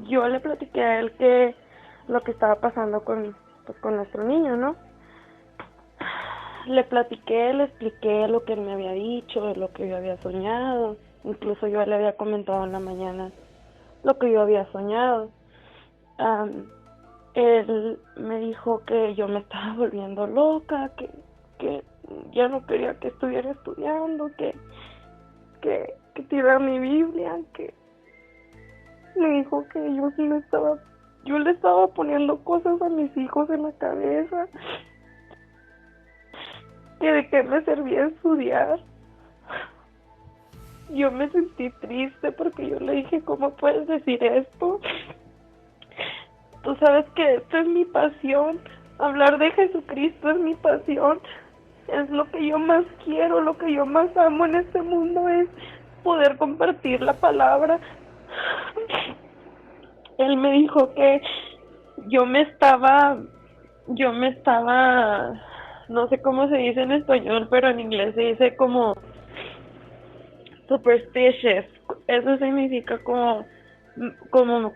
yo le platiqué a él que lo que estaba pasando con nuestro niño, ¿no? Le platiqué, le expliqué lo que él me había dicho, lo que yo había soñado. Incluso yo le había comentado en la mañana lo que yo había soñado. Él me dijo que yo me estaba volviendo loca, que ya no quería que estuviera estudiando, que tirara mi Biblia, que me dijo que yo le estaba poniendo cosas a mis hijos en la cabeza, que de qué me servía estudiar. Yo me sentí triste porque yo le dije, ¿cómo puedes decir esto? Tú sabes que esta es mi pasión, Hablar de Jesucristo es mi pasión, es lo que yo más quiero, lo que yo más amo en este mundo, es poder compartir la palabra. Él me dijo que yo me estaba, no sé cómo se dice en español, pero en inglés se dice como superstitious. Eso significa como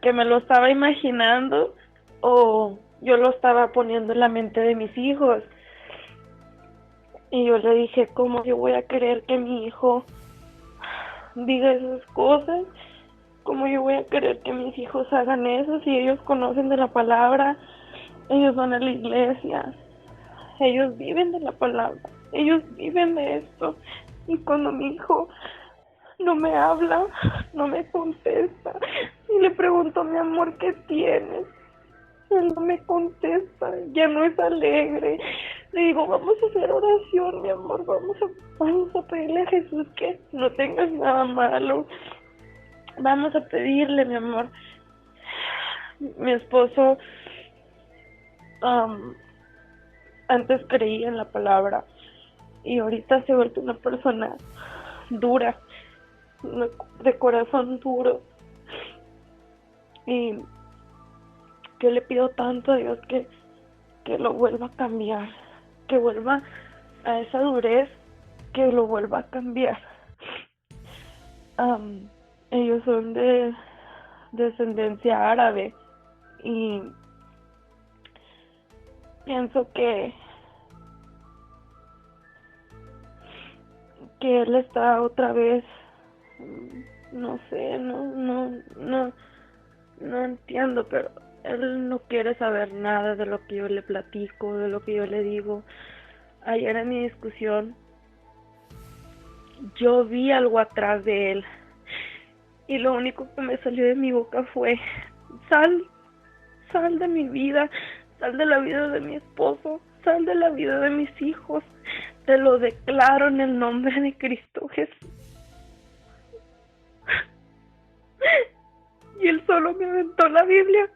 que me lo estaba imaginando o yo lo estaba poniendo en la mente de mis hijos. Y yo le dije, ¿cómo yo voy a querer que mi hijo diga esas cosas? ¿Cómo yo voy a querer que mis hijos hagan eso si ellos conocen de la palabra? Ellos van a la iglesia, ellos viven de la palabra, ellos viven de esto. Y cuando mi hijo no me habla, no me contesta, y le pregunto, mi amor, ¿qué tienes? Él no me contesta, ya no es alegre. Le digo, vamos a hacer oración, mi amor, vamos a pedirle a Jesús que no tengas nada malo. Vamos a pedirle, mi amor. Mi esposo antes creía en la palabra y ahorita se ha vuelto una persona dura, de corazón duro. Y yo le pido tanto a Dios que lo vuelva a cambiar, que vuelva a esa durez, que lo vuelva a cambiar. Ellos son de descendencia árabe y pienso que él está otra vez, no sé, no entiendo, pero él no quiere saber nada de lo que yo le platico, de lo que yo le digo. Ayer en mi discusión yo vi algo atrás de él y lo único que me salió de mi boca fue: sal de mi vida, sal de la vida de mi esposo, sal de la vida de mis hijos, te lo declaro en el nombre de Cristo Jesús. Y él solo me aventó la Biblia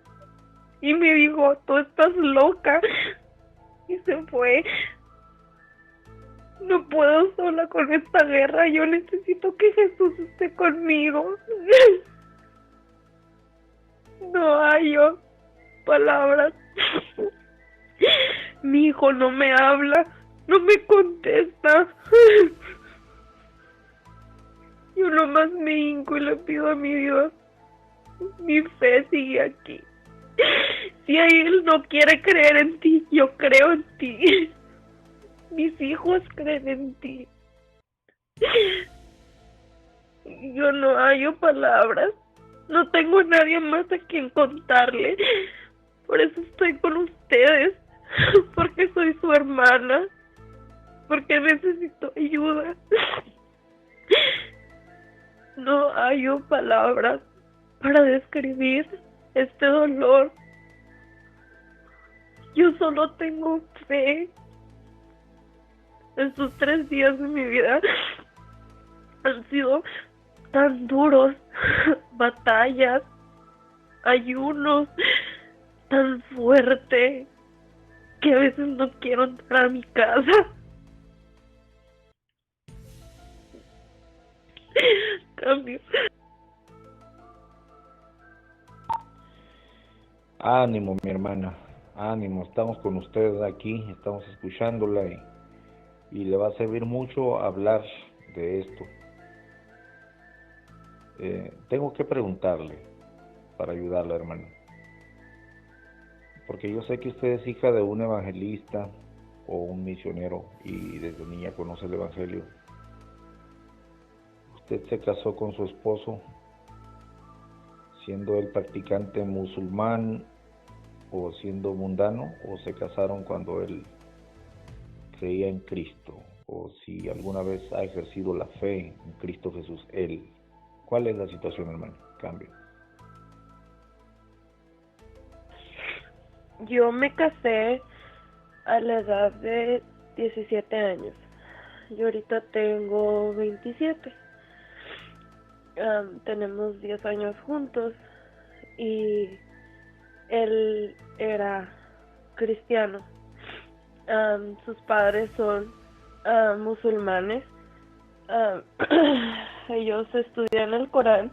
y me dijo, tú estás loca, y se fue. No puedo sola con esta guerra, yo necesito que Jesús esté conmigo. No hallo palabras. Mi hijo no me habla, no me contesta. Yo nomás me hinco y le pido a mi Dios, mi fe sigue aquí. Si él no quiere creer en ti, yo creo en ti. Mis hijos creen en ti. Yo no hallo palabras. No tengo a nadie más a quien contarle. Por eso estoy con ustedes. Porque soy su hermana. Porque necesito ayuda. No hallo palabras para describir este dolor. Yo solo tengo fe. Estos 3 días de mi vida han sido tan duros, batallas, ayunos, tan fuerte, que a veces no quiero entrar a mi casa. Cambio. Ánimo, mi hermana, ánimo, estamos con ustedes aquí, estamos escuchándola y le va a servir mucho hablar de esto. Tengo que preguntarle para ayudarla, hermano, porque yo sé que usted es hija de un evangelista o un misionero y desde niña conoce el evangelio. Usted se casó con su esposo siendo él practicante musulmán o siendo mundano, o se casaron cuando él creía en Cristo, o si alguna vez ha ejercido la fe en Cristo Jesús él. ¿Cuál es la situación, hermano? Cambio. Yo me casé a la edad de 17 años. Yo ahorita tengo 27. Tenemos 10 años juntos y él era cristianos. Sus padres son musulmanes. Ellos estudian el Corán.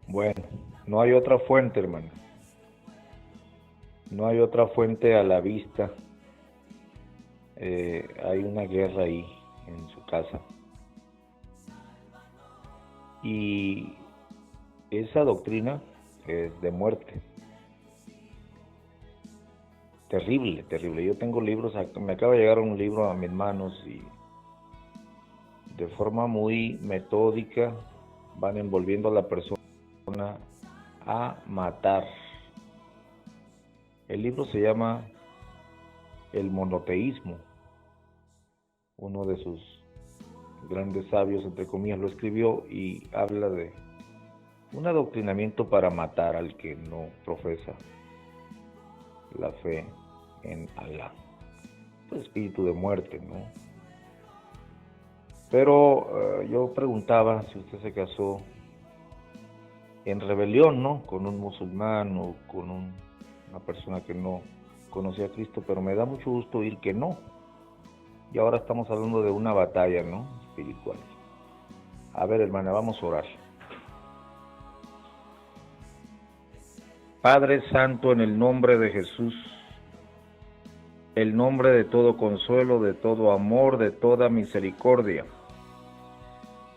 Bueno, no hay otra fuente, hermano. No hay otra fuente a la vista. Hay una guerra ahí en su casa. Y esa doctrina es de muerte. Terrible, terrible. Yo tengo libros, me acaba de llegar un libro a mis manos y de forma muy metódica van envolviendo a la persona a matar. El libro se llama El monoteísmo. Uno de sus grandes sabios, entre comillas, lo escribió y habla de un adoctrinamiento para matar al que no profesa la fe en Alá. El espíritu de muerte, ¿no? Pero yo preguntaba si usted se casó en rebelión, ¿no? Con un musulmán o con una persona que no conocía a Cristo, pero me da mucho gusto oír que no. Y ahora estamos hablando de una batalla, ¿no? Espiritual. A ver, hermana, vamos a orar. Padre Santo, en el nombre de Jesús, el nombre de todo consuelo, de todo amor, de toda misericordia,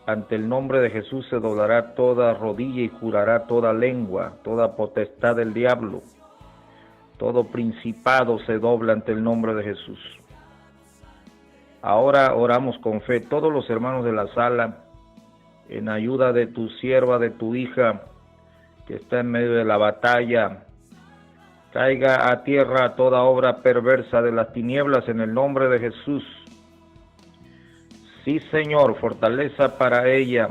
ante el nombre de Jesús se doblará toda rodilla y jurará toda lengua, toda potestad del diablo, todo principado se dobla ante el nombre de Jesús. Ahora oramos con fe, todos los hermanos de la sala, en ayuda de tu sierva, de tu hija, que está en medio de la batalla. Caiga a tierra toda obra perversa de las tinieblas en el nombre de Jesús. Sí, Señor, fortaleza para ella,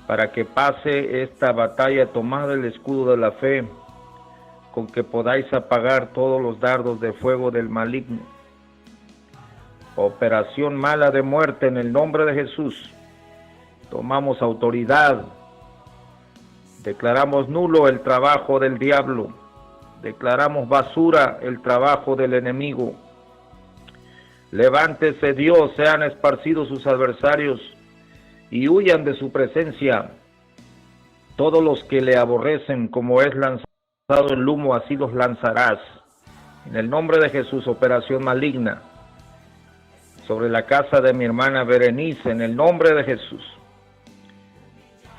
para que pase esta batalla, tomad el escudo de la fe, con que podáis apagar todos los dardos de fuego del maligno. Operación mala de muerte en el nombre de Jesús. Tomamos autoridad. Declaramos nulo el trabajo del diablo. Declaramos basura el trabajo del enemigo. Levántese Dios, sean esparcidos sus adversarios y huyan de su presencia. Todos los que le aborrecen, como es lanzado el humo, así los lanzarás. En el nombre de Jesús, operación maligna sobre la casa de mi hermana Berenice, en el nombre de Jesús.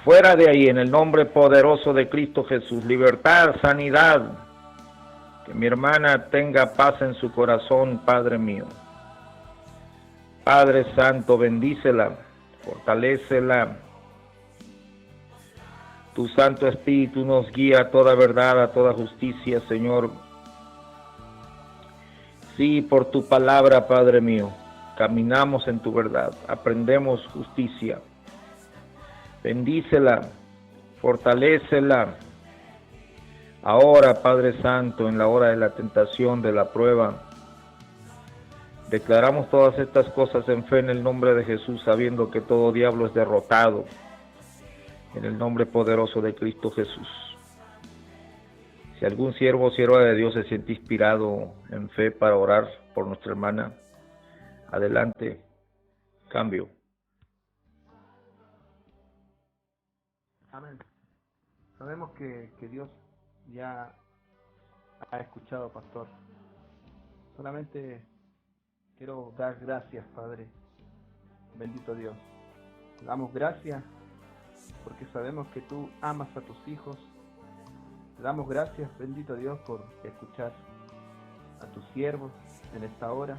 Fuera de ahí, en el nombre poderoso de Cristo Jesús. Libertad, sanidad. Que mi hermana tenga paz en su corazón, Padre mío. Padre Santo, bendícela, fortalécela. Tu Santo Espíritu nos guía a toda verdad, a toda justicia, Señor. Sí, por tu palabra, Padre mío, caminamos en tu verdad, aprendemos justicia. Bendícela, fortalécela. Ahora, Padre Santo, en la hora de la tentación, de la prueba, declaramos todas estas cosas en fe en el nombre de Jesús, sabiendo que todo diablo es derrotado en el nombre poderoso de Cristo Jesús. Si algún siervo o sierva de Dios se siente inspirado en fe para orar por nuestra hermana, adelante, cambio. Amén. Sabemos que Dios ya ha escuchado, pastor. Solamente quiero dar gracias, Padre. Bendito Dios. Te damos gracias porque sabemos que tú amas a tus hijos. Te damos gracias, bendito Dios, por escuchar a tus siervos en esta hora,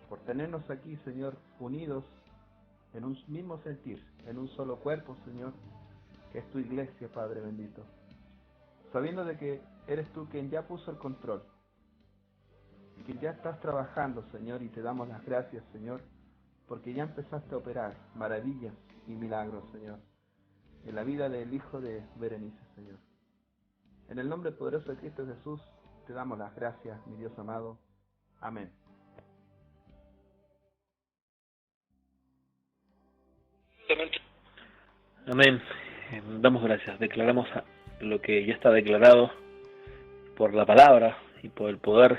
por tenernos aquí, Señor, unidos en un mismo sentir, en un solo cuerpo, Señor, que es tu iglesia, Padre bendito. Sabiendo de que eres tú quien ya puso el control, que ya estás trabajando, Señor, y te damos las gracias, Señor, porque ya empezaste a operar maravillas y milagros, Señor, en la vida del hijo de Berenice, Señor. En el nombre poderoso de Cristo Jesús, te damos las gracias, mi Dios amado. Amén. Amén. Damos gracias. Declaramos lo que ya está declarado por la palabra y por el poder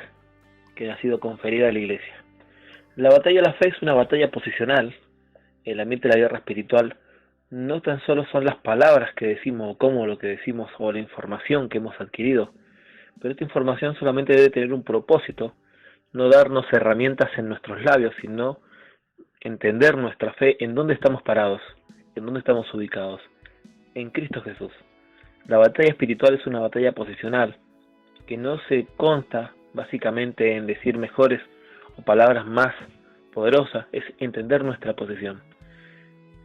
que ha sido conferido a la Iglesia. La batalla de la fe es una batalla posicional. El ambiente de la guerra espiritual no tan solo son las palabras que decimos o cómo lo que decimos o la información que hemos adquirido, pero esta información solamente debe tener un propósito, no darnos herramientas en nuestros labios, sino entender nuestra fe en dónde estamos parados, en dónde estamos ubicados, en Cristo Jesús. La batalla espiritual es una batalla posicional, que no se consta básicamente en decir mejores o palabras más poderosas, es entender nuestra posición.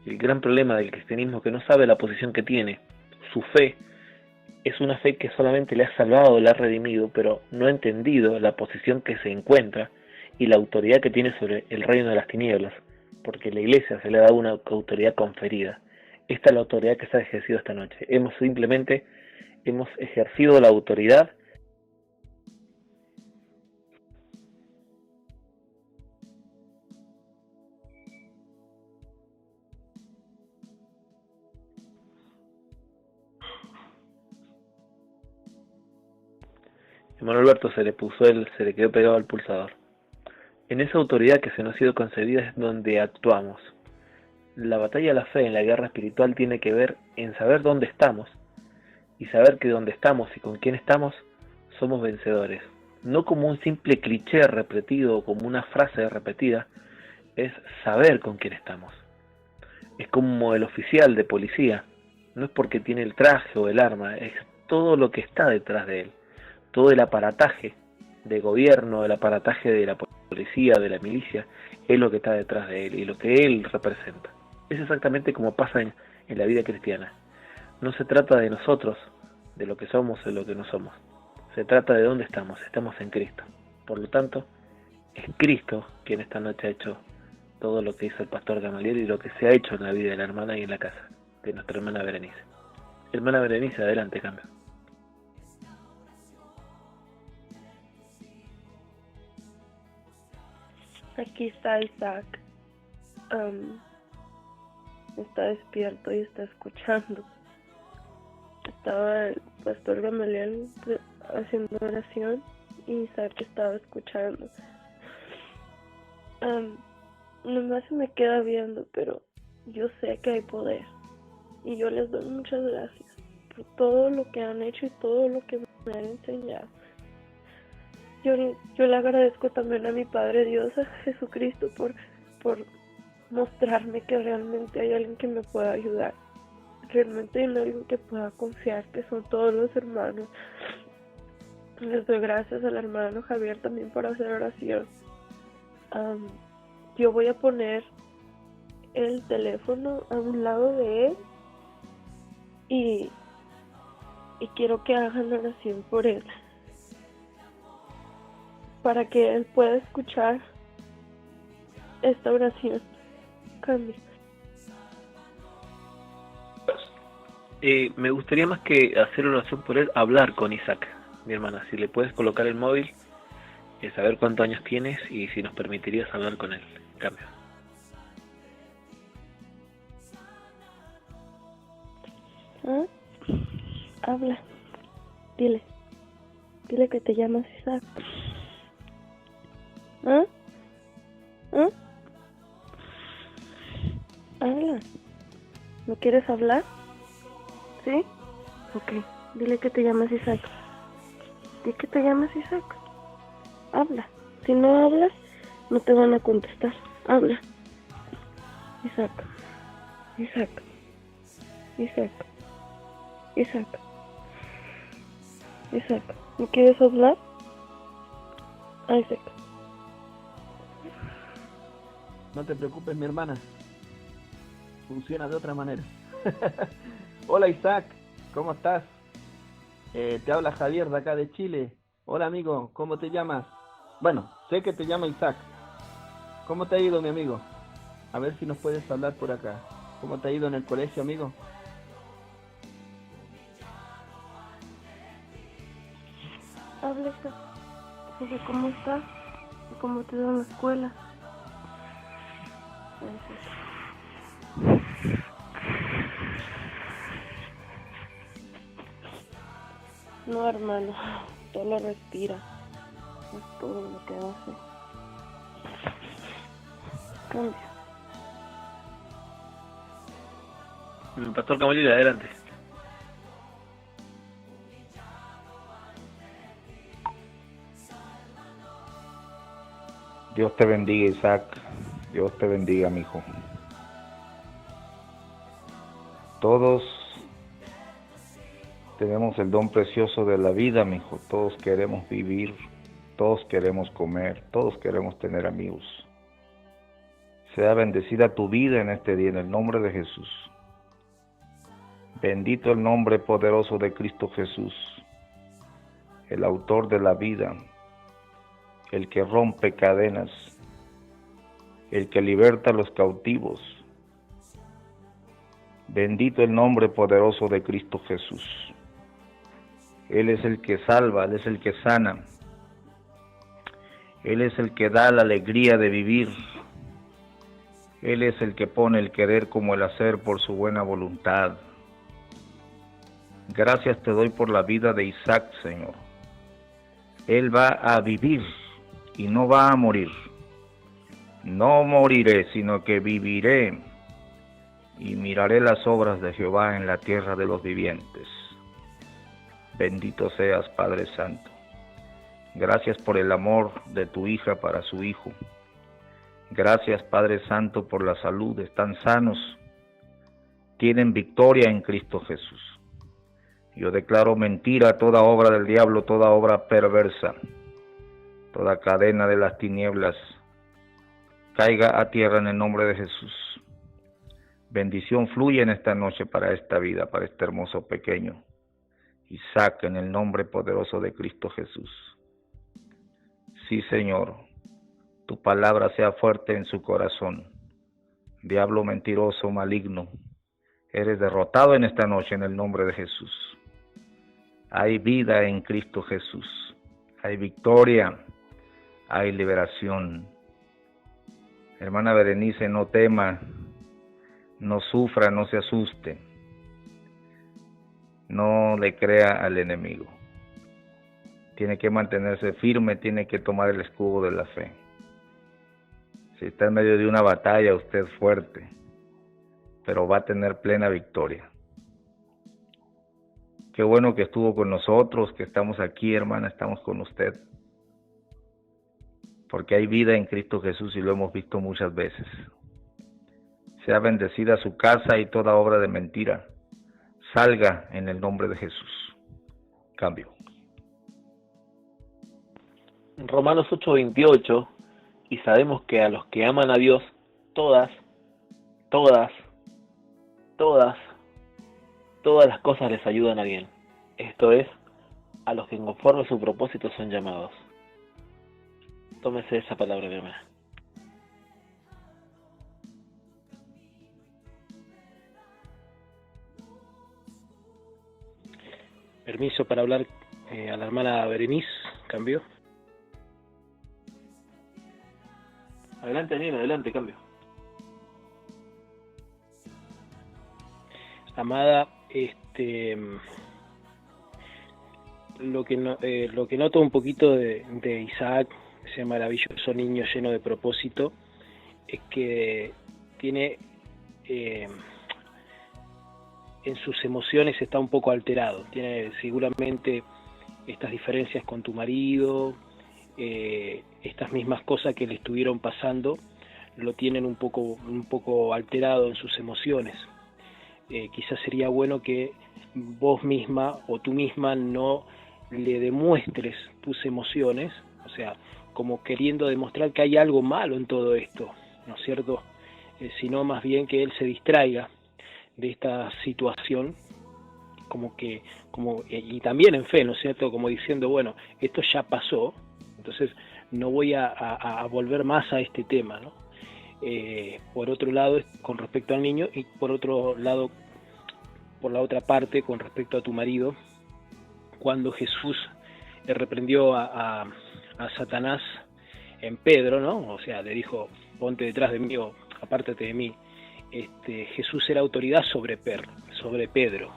El gran problema del cristianismo es que no sabe la posición que tiene. Su fe es una fe que solamente le ha salvado, le ha redimido, pero no ha entendido la posición que se encuentra y la autoridad que tiene sobre el reino de las tinieblas, porque la Iglesia se le ha dado una autoridad conferida. Esta es la autoridad que se ha ejercido esta noche. Hemos ejercido la autoridad Hermano Alberto se le quedó pegado al pulsador. En esa autoridad que se nos ha sido concedida es donde actuamos. La batalla de la fe en la guerra espiritual tiene que ver en saber dónde estamos y saber que donde estamos y con quién estamos somos vencedores. No como un simple cliché repetido o como una frase repetida, es saber con quién estamos. Es como el oficial de policía, no es porque tiene el traje o el arma, es todo lo que está detrás de él. Todo el aparataje de gobierno, el aparataje de la policía, de la milicia, es lo que está detrás de él y lo que él representa. Es exactamente como pasa en la vida cristiana. No se trata de nosotros, de lo que somos o de lo que no somos. Se trata de dónde estamos en Cristo. Por lo tanto, es Cristo quien esta noche ha hecho todo lo que hizo el pastor Gamaliel y lo que se ha hecho en la vida de la hermana y en la casa de nuestra hermana Berenice. Hermana Berenice, adelante, cambio. Aquí está Isaac. Está despierto y está escuchando. Estaba el pastor Gamaliel haciendo oración y Isaac estaba escuchando. Nomás se me queda viendo, pero yo sé que hay poder. Y yo les doy muchas gracias por todo lo que han hecho y todo lo que me han enseñado. Yo le agradezco también a mi Padre Dios, a Jesucristo, por mostrarme que realmente hay alguien que me pueda ayudar. Realmente hay alguien que pueda confiar, que son todos los hermanos. Les doy gracias al hermano Javier también por hacer oración. Yo voy a poner el teléfono a un lado de él y quiero que hagan oración por él, para que él pueda escuchar esta oración. Cambio. Me gustaría más que hacer oración por él, hablar con Isaac, mi hermana. Si le puedes colocar el móvil, saber cuántos años tienes y si nos permitirías hablar con él. Cambio. ¿Ah? Habla. Dile que te llamas Isaac. ¿Ah? ¿Ah? Habla. ¿No quieres hablar? ¿Sí? Ok. Dile que te llamas Isaac. Dile que te llamas Isaac. Habla. Si no hablas, no te van a contestar. Habla. Isaac. Isaac. Isaac. Isaac. Isaac. ¿No quieres hablar? Isaac. No te preocupes, mi hermana. Funciona de otra manera. Hola, Isaac. ¿Cómo estás? Te habla Javier de acá de Chile. Hola, amigo. ¿Cómo te llamas? Bueno, sé que te llama Isaac. ¿Cómo te ha ido, mi amigo? A ver si nos puedes hablar por acá. ¿Cómo te ha ido en el colegio, amigo? Habla, Isaac. José, ¿cómo estás? ¿Y cómo te va en la escuela? No, hermano, solo respira. Es todo lo que hace. Cambia. El pastor Gamaliel, adelante. Dios te bendiga, Isaac. Dios te bendiga, mi hijo. Todos tenemos el don precioso de la vida, mi hijo. Todos queremos vivir, todos queremos comer, todos queremos tener amigos. Sea bendecida tu vida en este día, en el nombre de Jesús. Bendito el nombre poderoso de Cristo Jesús, el autor de la vida, el que rompe cadenas, el que liberta a los cautivos. Bendito el nombre poderoso de Cristo Jesús. Él es el que salva, Él es el que sana. Él es el que da la alegría de vivir. Él es el que pone el querer como el hacer por su buena voluntad. Gracias te doy por la vida de Isaac, Señor. Él va a vivir y no va a morir. No moriré, sino que viviré y miraré las obras de Jehová en la tierra de los vivientes. Bendito seas, Padre Santo. Gracias por el amor de tu hija para su hijo. Gracias, Padre Santo, por la salud. Están sanos. Tienen victoria en Cristo Jesús. Yo declaro mentira toda obra del diablo, toda obra perversa, toda cadena de las tinieblas, caiga a tierra en el nombre de Jesús. Bendición fluye en esta noche para esta vida, para este hermoso pequeño Isaac, en el nombre poderoso de Cristo Jesús. Sí, Señor, tu palabra sea fuerte en su corazón. Diablo mentiroso, maligno, eres derrotado en esta noche en el nombre de Jesús. Hay vida en Cristo Jesús. Hay victoria. Hay liberación. Hermana Berenice, no tema, no sufra, no se asuste. No le crea al enemigo. Tiene que mantenerse firme, tiene que tomar el escudo de la fe. Si está en medio de una batalla, usted es fuerte, pero va a tener plena victoria. Qué bueno que estuvo con nosotros, que estamos aquí, hermana, estamos con usted. Porque hay vida en Cristo Jesús y lo hemos visto muchas veces. Sea bendecida su casa y toda obra de mentira salga en el nombre de Jesús. Cambio. Romanos 8:28, y sabemos que a los que aman a Dios, todas las cosas les ayudan a bien. Esto es, a los que conforme a su propósito son llamados. Tómese esa palabra, mi hermana. Permiso para hablar a la hermana Berenice. Cambio. Adelante, Daniel, adelante, cambio. Amada, lo que noto un poquito de Isaac, ese maravilloso niño lleno de propósito, es que tiene en sus emociones está un poco alterado. Tiene seguramente estas diferencias con tu marido, estas mismas cosas que le estuvieron pasando, lo tienen un poco alterado en sus emociones. Quizás sería bueno que vos misma o tú misma no le demuestres tus emociones, o sea, como queriendo demostrar que hay algo malo en todo esto, ¿no es cierto? Sino más bien que él se distraiga de esta situación, y también en fe, ¿no es cierto? Como diciendo, bueno, esto ya pasó, entonces no voy a volver más a este tema, ¿no? Por otro lado, con respecto al niño, y por otro lado, por la otra parte, con respecto a tu marido, cuando Jesús reprendió a a Satanás en Pedro, ¿no? O sea, le dijo, ponte detrás de mí o apártate de mí. Jesús era autoridad sobre Pedro.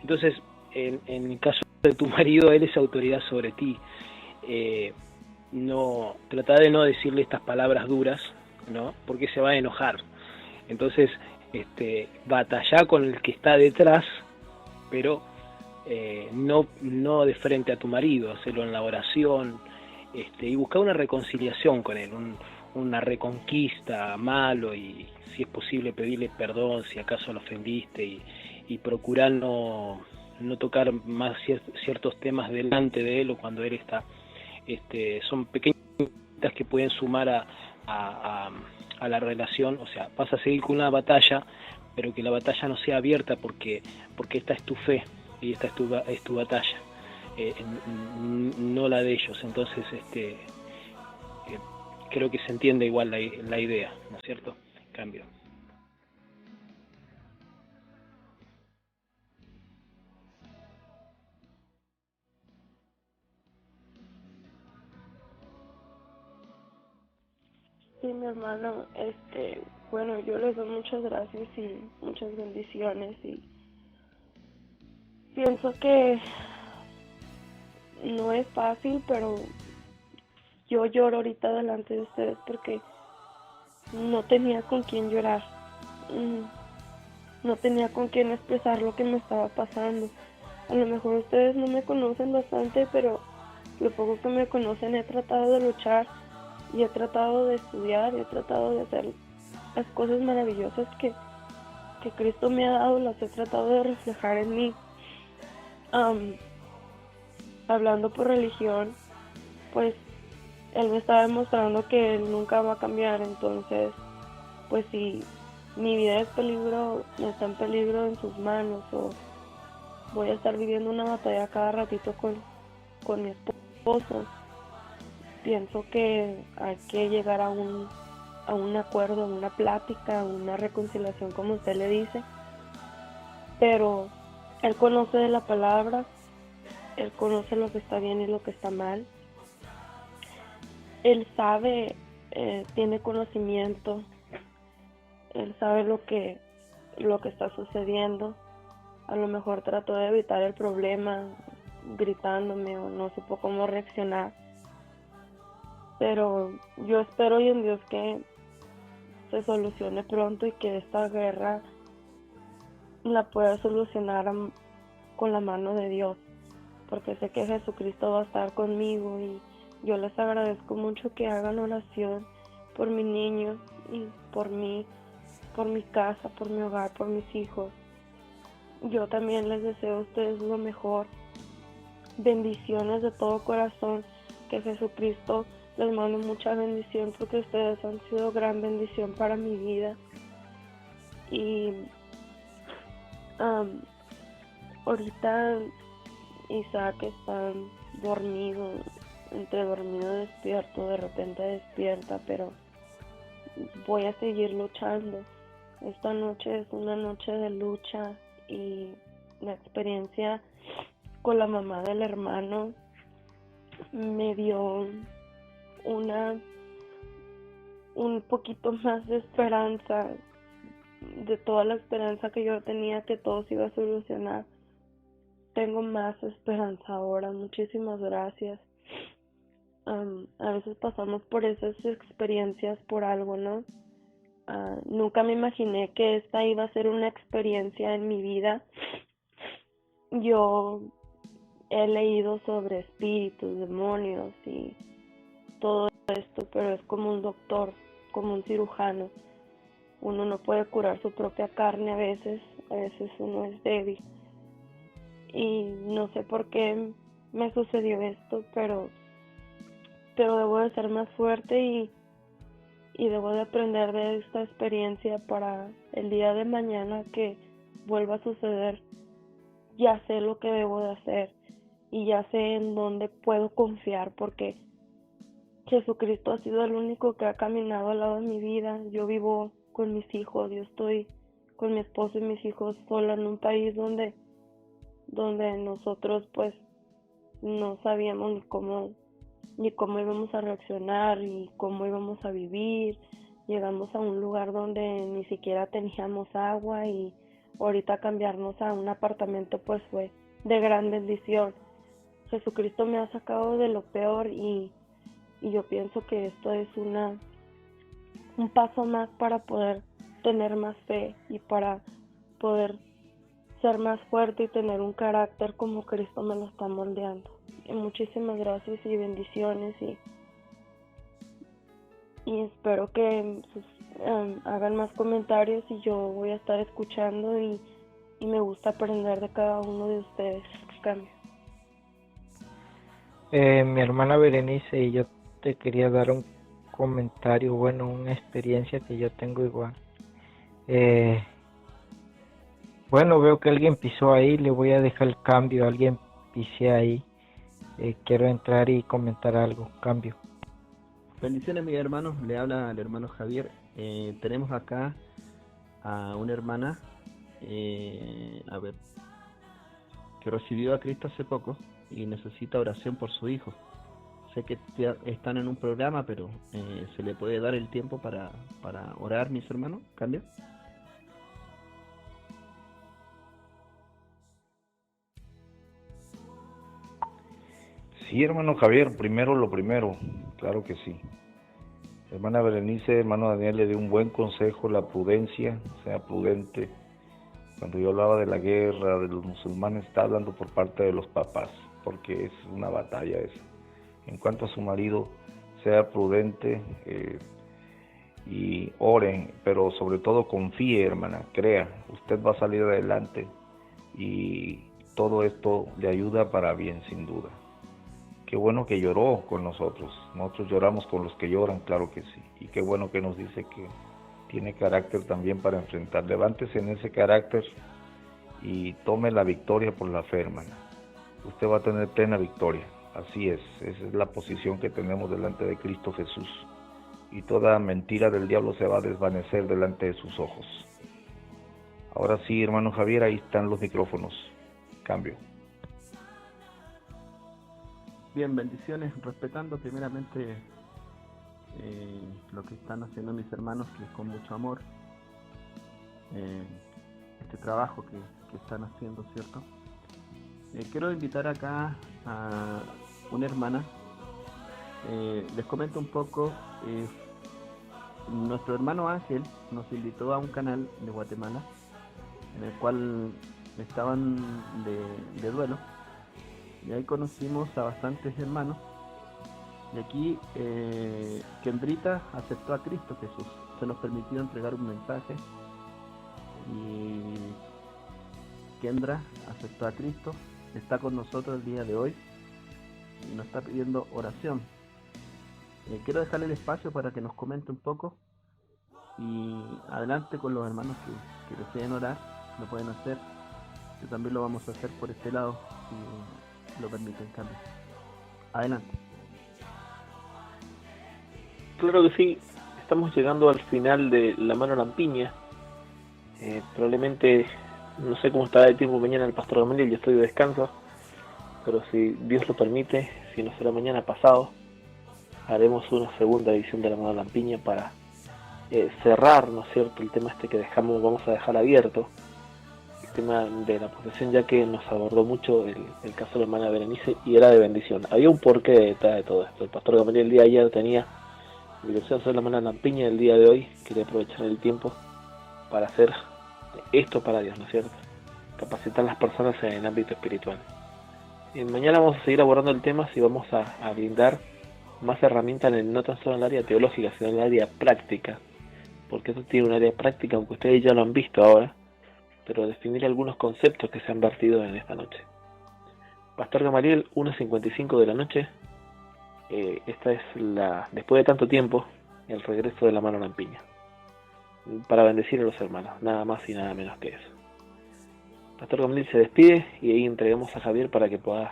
Entonces, en el caso de tu marido, él es autoridad sobre ti. No, trata de no decirle estas palabras duras, ¿no? Porque se va a enojar. Entonces, batalla con el que está detrás, pero no de frente a tu marido, hacerlo en la oración, y buscar una reconciliación con él, una reconquista, amalo, y si es posible pedirle perdón si acaso lo ofendiste, y procurar no tocar más ciertos temas delante de él o cuando él está. Son pequeñas que pueden sumar a la relación. O sea, vas a seguir con una batalla, pero que la batalla no sea abierta, porque esta es tu fe y esta es tu batalla, no la de ellos. Entonces, creo que se entiende igual la idea, ¿no es cierto? Cambio. Sí, mi hermano, bueno, yo les doy muchas gracias y muchas bendiciones, y pienso que no es fácil, pero yo lloro ahorita delante de ustedes porque no tenía con quién llorar, no tenía con quién expresar lo que me estaba pasando. A lo mejor ustedes no me conocen bastante, pero lo poco que me conocen he tratado de luchar y he tratado de estudiar, y he tratado de hacer las cosas maravillosas que Cristo me ha dado, las he tratado de reflejar en mí. Hablando por religión, pues Él me está demostrando que Él nunca va a cambiar. Entonces, pues si mi vida está en peligro en sus manos, o voy a estar viviendo una batalla cada ratito con mi esposo, pienso que hay que llegar a un acuerdo, a una plática, a una reconciliación, como usted le dice. Pero Él conoce de la palabra, Él conoce lo que está bien y lo que está mal. Él sabe, tiene conocimiento, Él sabe lo que está sucediendo. A lo mejor trató de evitar el problema gritándome, o no supo cómo reaccionar. Pero yo espero hoy en Dios que se solucione pronto, y que esta guerra la pueda solucionar con la mano de Dios, porque sé que Jesucristo va a estar conmigo, y yo les agradezco mucho que hagan oración por mis niños y por mí, por mi casa, por mi hogar, por mis hijos. Yo también les deseo a ustedes lo mejor. Bendiciones de todo corazón, que Jesucristo les mando mucha bendición, porque ustedes han sido gran bendición para mi vida. Y ahorita Isaac está dormido, entre dormido y despierto, de repente despierta, pero voy a seguir luchando. Esta noche es una noche de lucha, y la experiencia con la mamá del hermano me dio un poquito más de esperanza, de toda la esperanza que yo tenía que todo se iba a solucionar. Tengo más esperanza ahora. Muchísimas gracias. A veces pasamos por esas experiencias por algo, ¿no? Nunca me imaginé que esta iba a ser una experiencia en mi vida. Yo he leído sobre espíritus, demonios y todo esto, pero es como un doctor, como un cirujano. Uno no puede curar su propia carne a veces uno es débil. Y no sé por qué me sucedió esto, pero debo de ser más fuerte, y debo de aprender de esta experiencia para el día de mañana que vuelva a suceder. Ya sé lo que debo de hacer, y ya sé en dónde puedo confiar, porque Jesucristo ha sido el único que ha caminado al lado de mi vida. Yo vivo con mis hijos, yo estoy con mi esposo y mis hijos sola en un país donde nosotros pues no sabíamos y cómo íbamos a reaccionar y cómo íbamos a vivir. Llegamos a un lugar donde ni siquiera teníamos agua y ahorita cambiarnos a un apartamento pues fue de gran bendición. Jesucristo me ha sacado de lo peor y yo pienso que esto es un paso más para poder tener más fe y para poder ser más fuerte y tener un carácter como Cristo me lo está moldeando. Y muchísimas gracias y bendiciones y espero que hagan más comentarios y yo voy a estar escuchando y me gusta aprender de cada uno de ustedes. Cambio. Mi hermana Berenice y yo te quería dar un comentario, bueno, una experiencia que yo tengo igual. Bueno, veo que alguien pisó ahí, le voy a dejar el cambio, alguien pisé ahí. Quiero entrar y comentar algo, cambio. Bendiciones, mis hermanos, le habla el hermano Javier. Tenemos acá a una hermana, que recibió a Cristo hace poco y necesita oración por su hijo. Sé que están en un programa, pero ¿se le puede dar el tiempo para orar, mis hermanos? ¿Cambio? Sí, hermano Javier, primero lo primero, claro que sí. Hermana Berenice, hermano Daniel le dio un buen consejo, la prudencia, sea prudente. Cuando yo hablaba de la guerra de los musulmanes, está hablando por parte de los papás, porque es una batalla esa. En cuanto a su marido, sea prudente y ore, pero sobre todo confíe, hermana, crea, usted va a salir adelante y todo esto le ayuda para bien, sin duda. Qué bueno que lloró con nosotros lloramos con los que lloran, claro que sí, y qué bueno que nos dice que tiene carácter también para enfrentar. Levántese en ese carácter y tome la victoria por la fe, hermana. Usted va a tener plena victoria, así es, esa es la posición que tenemos delante de Cristo Jesús, y toda mentira del diablo se va a desvanecer delante de sus ojos. Ahora sí, hermano Javier, ahí están los micrófonos. Cambio. Bien, bendiciones, respetando primeramente lo que están haciendo mis hermanos, que es con mucho amor, este trabajo que están haciendo, ¿cierto? Quiero invitar acá a una hermana. Les comento un poco. Nuestro hermano Ángel nos invitó a un canal de Guatemala en el cual estaban de duelo, y ahí conocimos a bastantes hermanos. Y aquí Kendrita aceptó a Cristo Jesús, se nos permitió entregar un mensaje y Kendra aceptó a Cristo, está con nosotros el día de hoy y nos está pidiendo oración. Quiero dejarle el espacio para que nos comente un poco y adelante con los hermanos que deseen orar, lo pueden hacer. Yo también lo vamos a hacer por este lado si lo permiten, cambio. Adelante. Claro que sí, estamos llegando al final de La Mano Lampiña. Probablemente, no sé cómo estará el tiempo mañana el pastor Gamaliel, yo estoy de descanso, pero si Dios lo permite, si no será mañana pasado, haremos una segunda edición de La Mano Lampiña para cerrar, ¿no es cierto?, el tema este que vamos a dejar abierto, el tema de la posesión, ya que nos abordó mucho el caso de la hermana Berenice y era de bendición. Había un porqué detrás de todo esto. El pastor Gamaliel el día de ayer tenía dirección a hacer La Mano Lampiña, el día de hoy quería aprovechar el tiempo para hacer esto para Dios, ¿no es cierto?, capacitar a las personas en el ámbito espiritual. Y mañana vamos a seguir abordando el tema, si vamos a brindar más herramientas no tan solo en el área teológica, sino en el área práctica, porque esto tiene un área práctica, aunque ustedes ya lo han visto ahora, pero definir algunos conceptos que se han vertido en esta noche. Pastor Gamaliel, 1:55 de la noche. Esta es después de tanto tiempo, el regreso de La Mano Lampiña, para bendecir a los hermanos, nada más y nada menos que eso. Pastor Gamaliel se despide y ahí entregamos a Javier para que pueda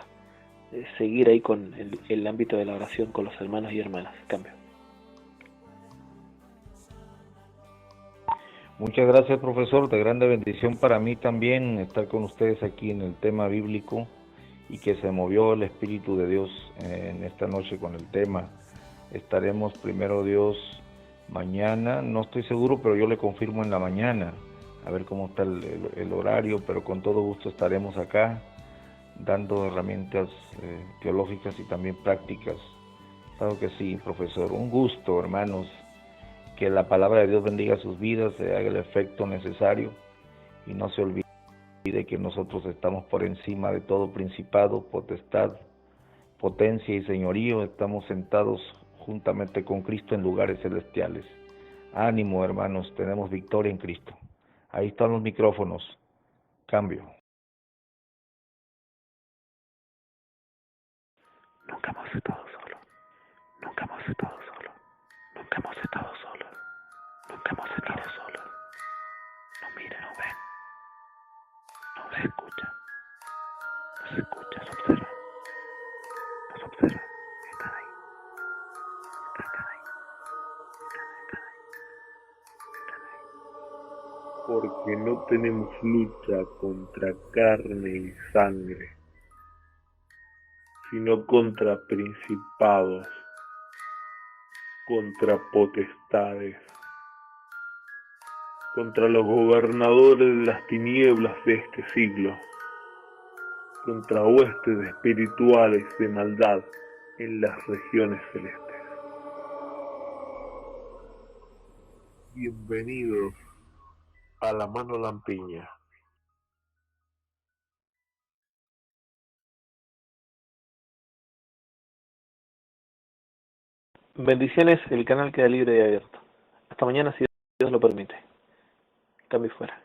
seguir ahí con el ámbito de la oración con los hermanos y hermanas. Cambio. Muchas gracias, profesor, de grande bendición para mí también estar con ustedes aquí en el tema bíblico y que se movió el Espíritu de Dios en esta noche con el tema. Estaremos primero Dios mañana, no estoy seguro, pero yo le confirmo en la mañana, a ver cómo está el horario, pero con todo gusto estaremos acá dando herramientas teológicas y también prácticas. Claro que sí, profesor. Un gusto, hermanos. Que la palabra de Dios bendiga sus vidas, se haga el efecto necesario y no se olvide que nosotros estamos por encima de todo principado, potestad, potencia y señorío. Estamos sentados juntamente con Cristo en lugares celestiales. Ánimo, hermanos, tenemos victoria en Cristo. Ahí están los micrófonos. Cambio. Nunca hemos estado solos. Nunca hemos estado solos. Nunca hemos estado solos. Nunca hemos estado solos. Nos mira, nos ven. Nos escucha. Nos escucha, nos observa. Nos observa. Están ahí. Están ahí. Están ahí. Están ahí. Porque no tenemos lucha contra carne y sangre, sino contra principados, contra potestades, contra los gobernadores de las tinieblas de este siglo, contra huestes espirituales de maldad en las regiones celestes. Bienvenidos a la mano lampiña. Bendiciones, el canal queda libre y abierto. Hasta mañana si Dios lo permite. Cambio fuera.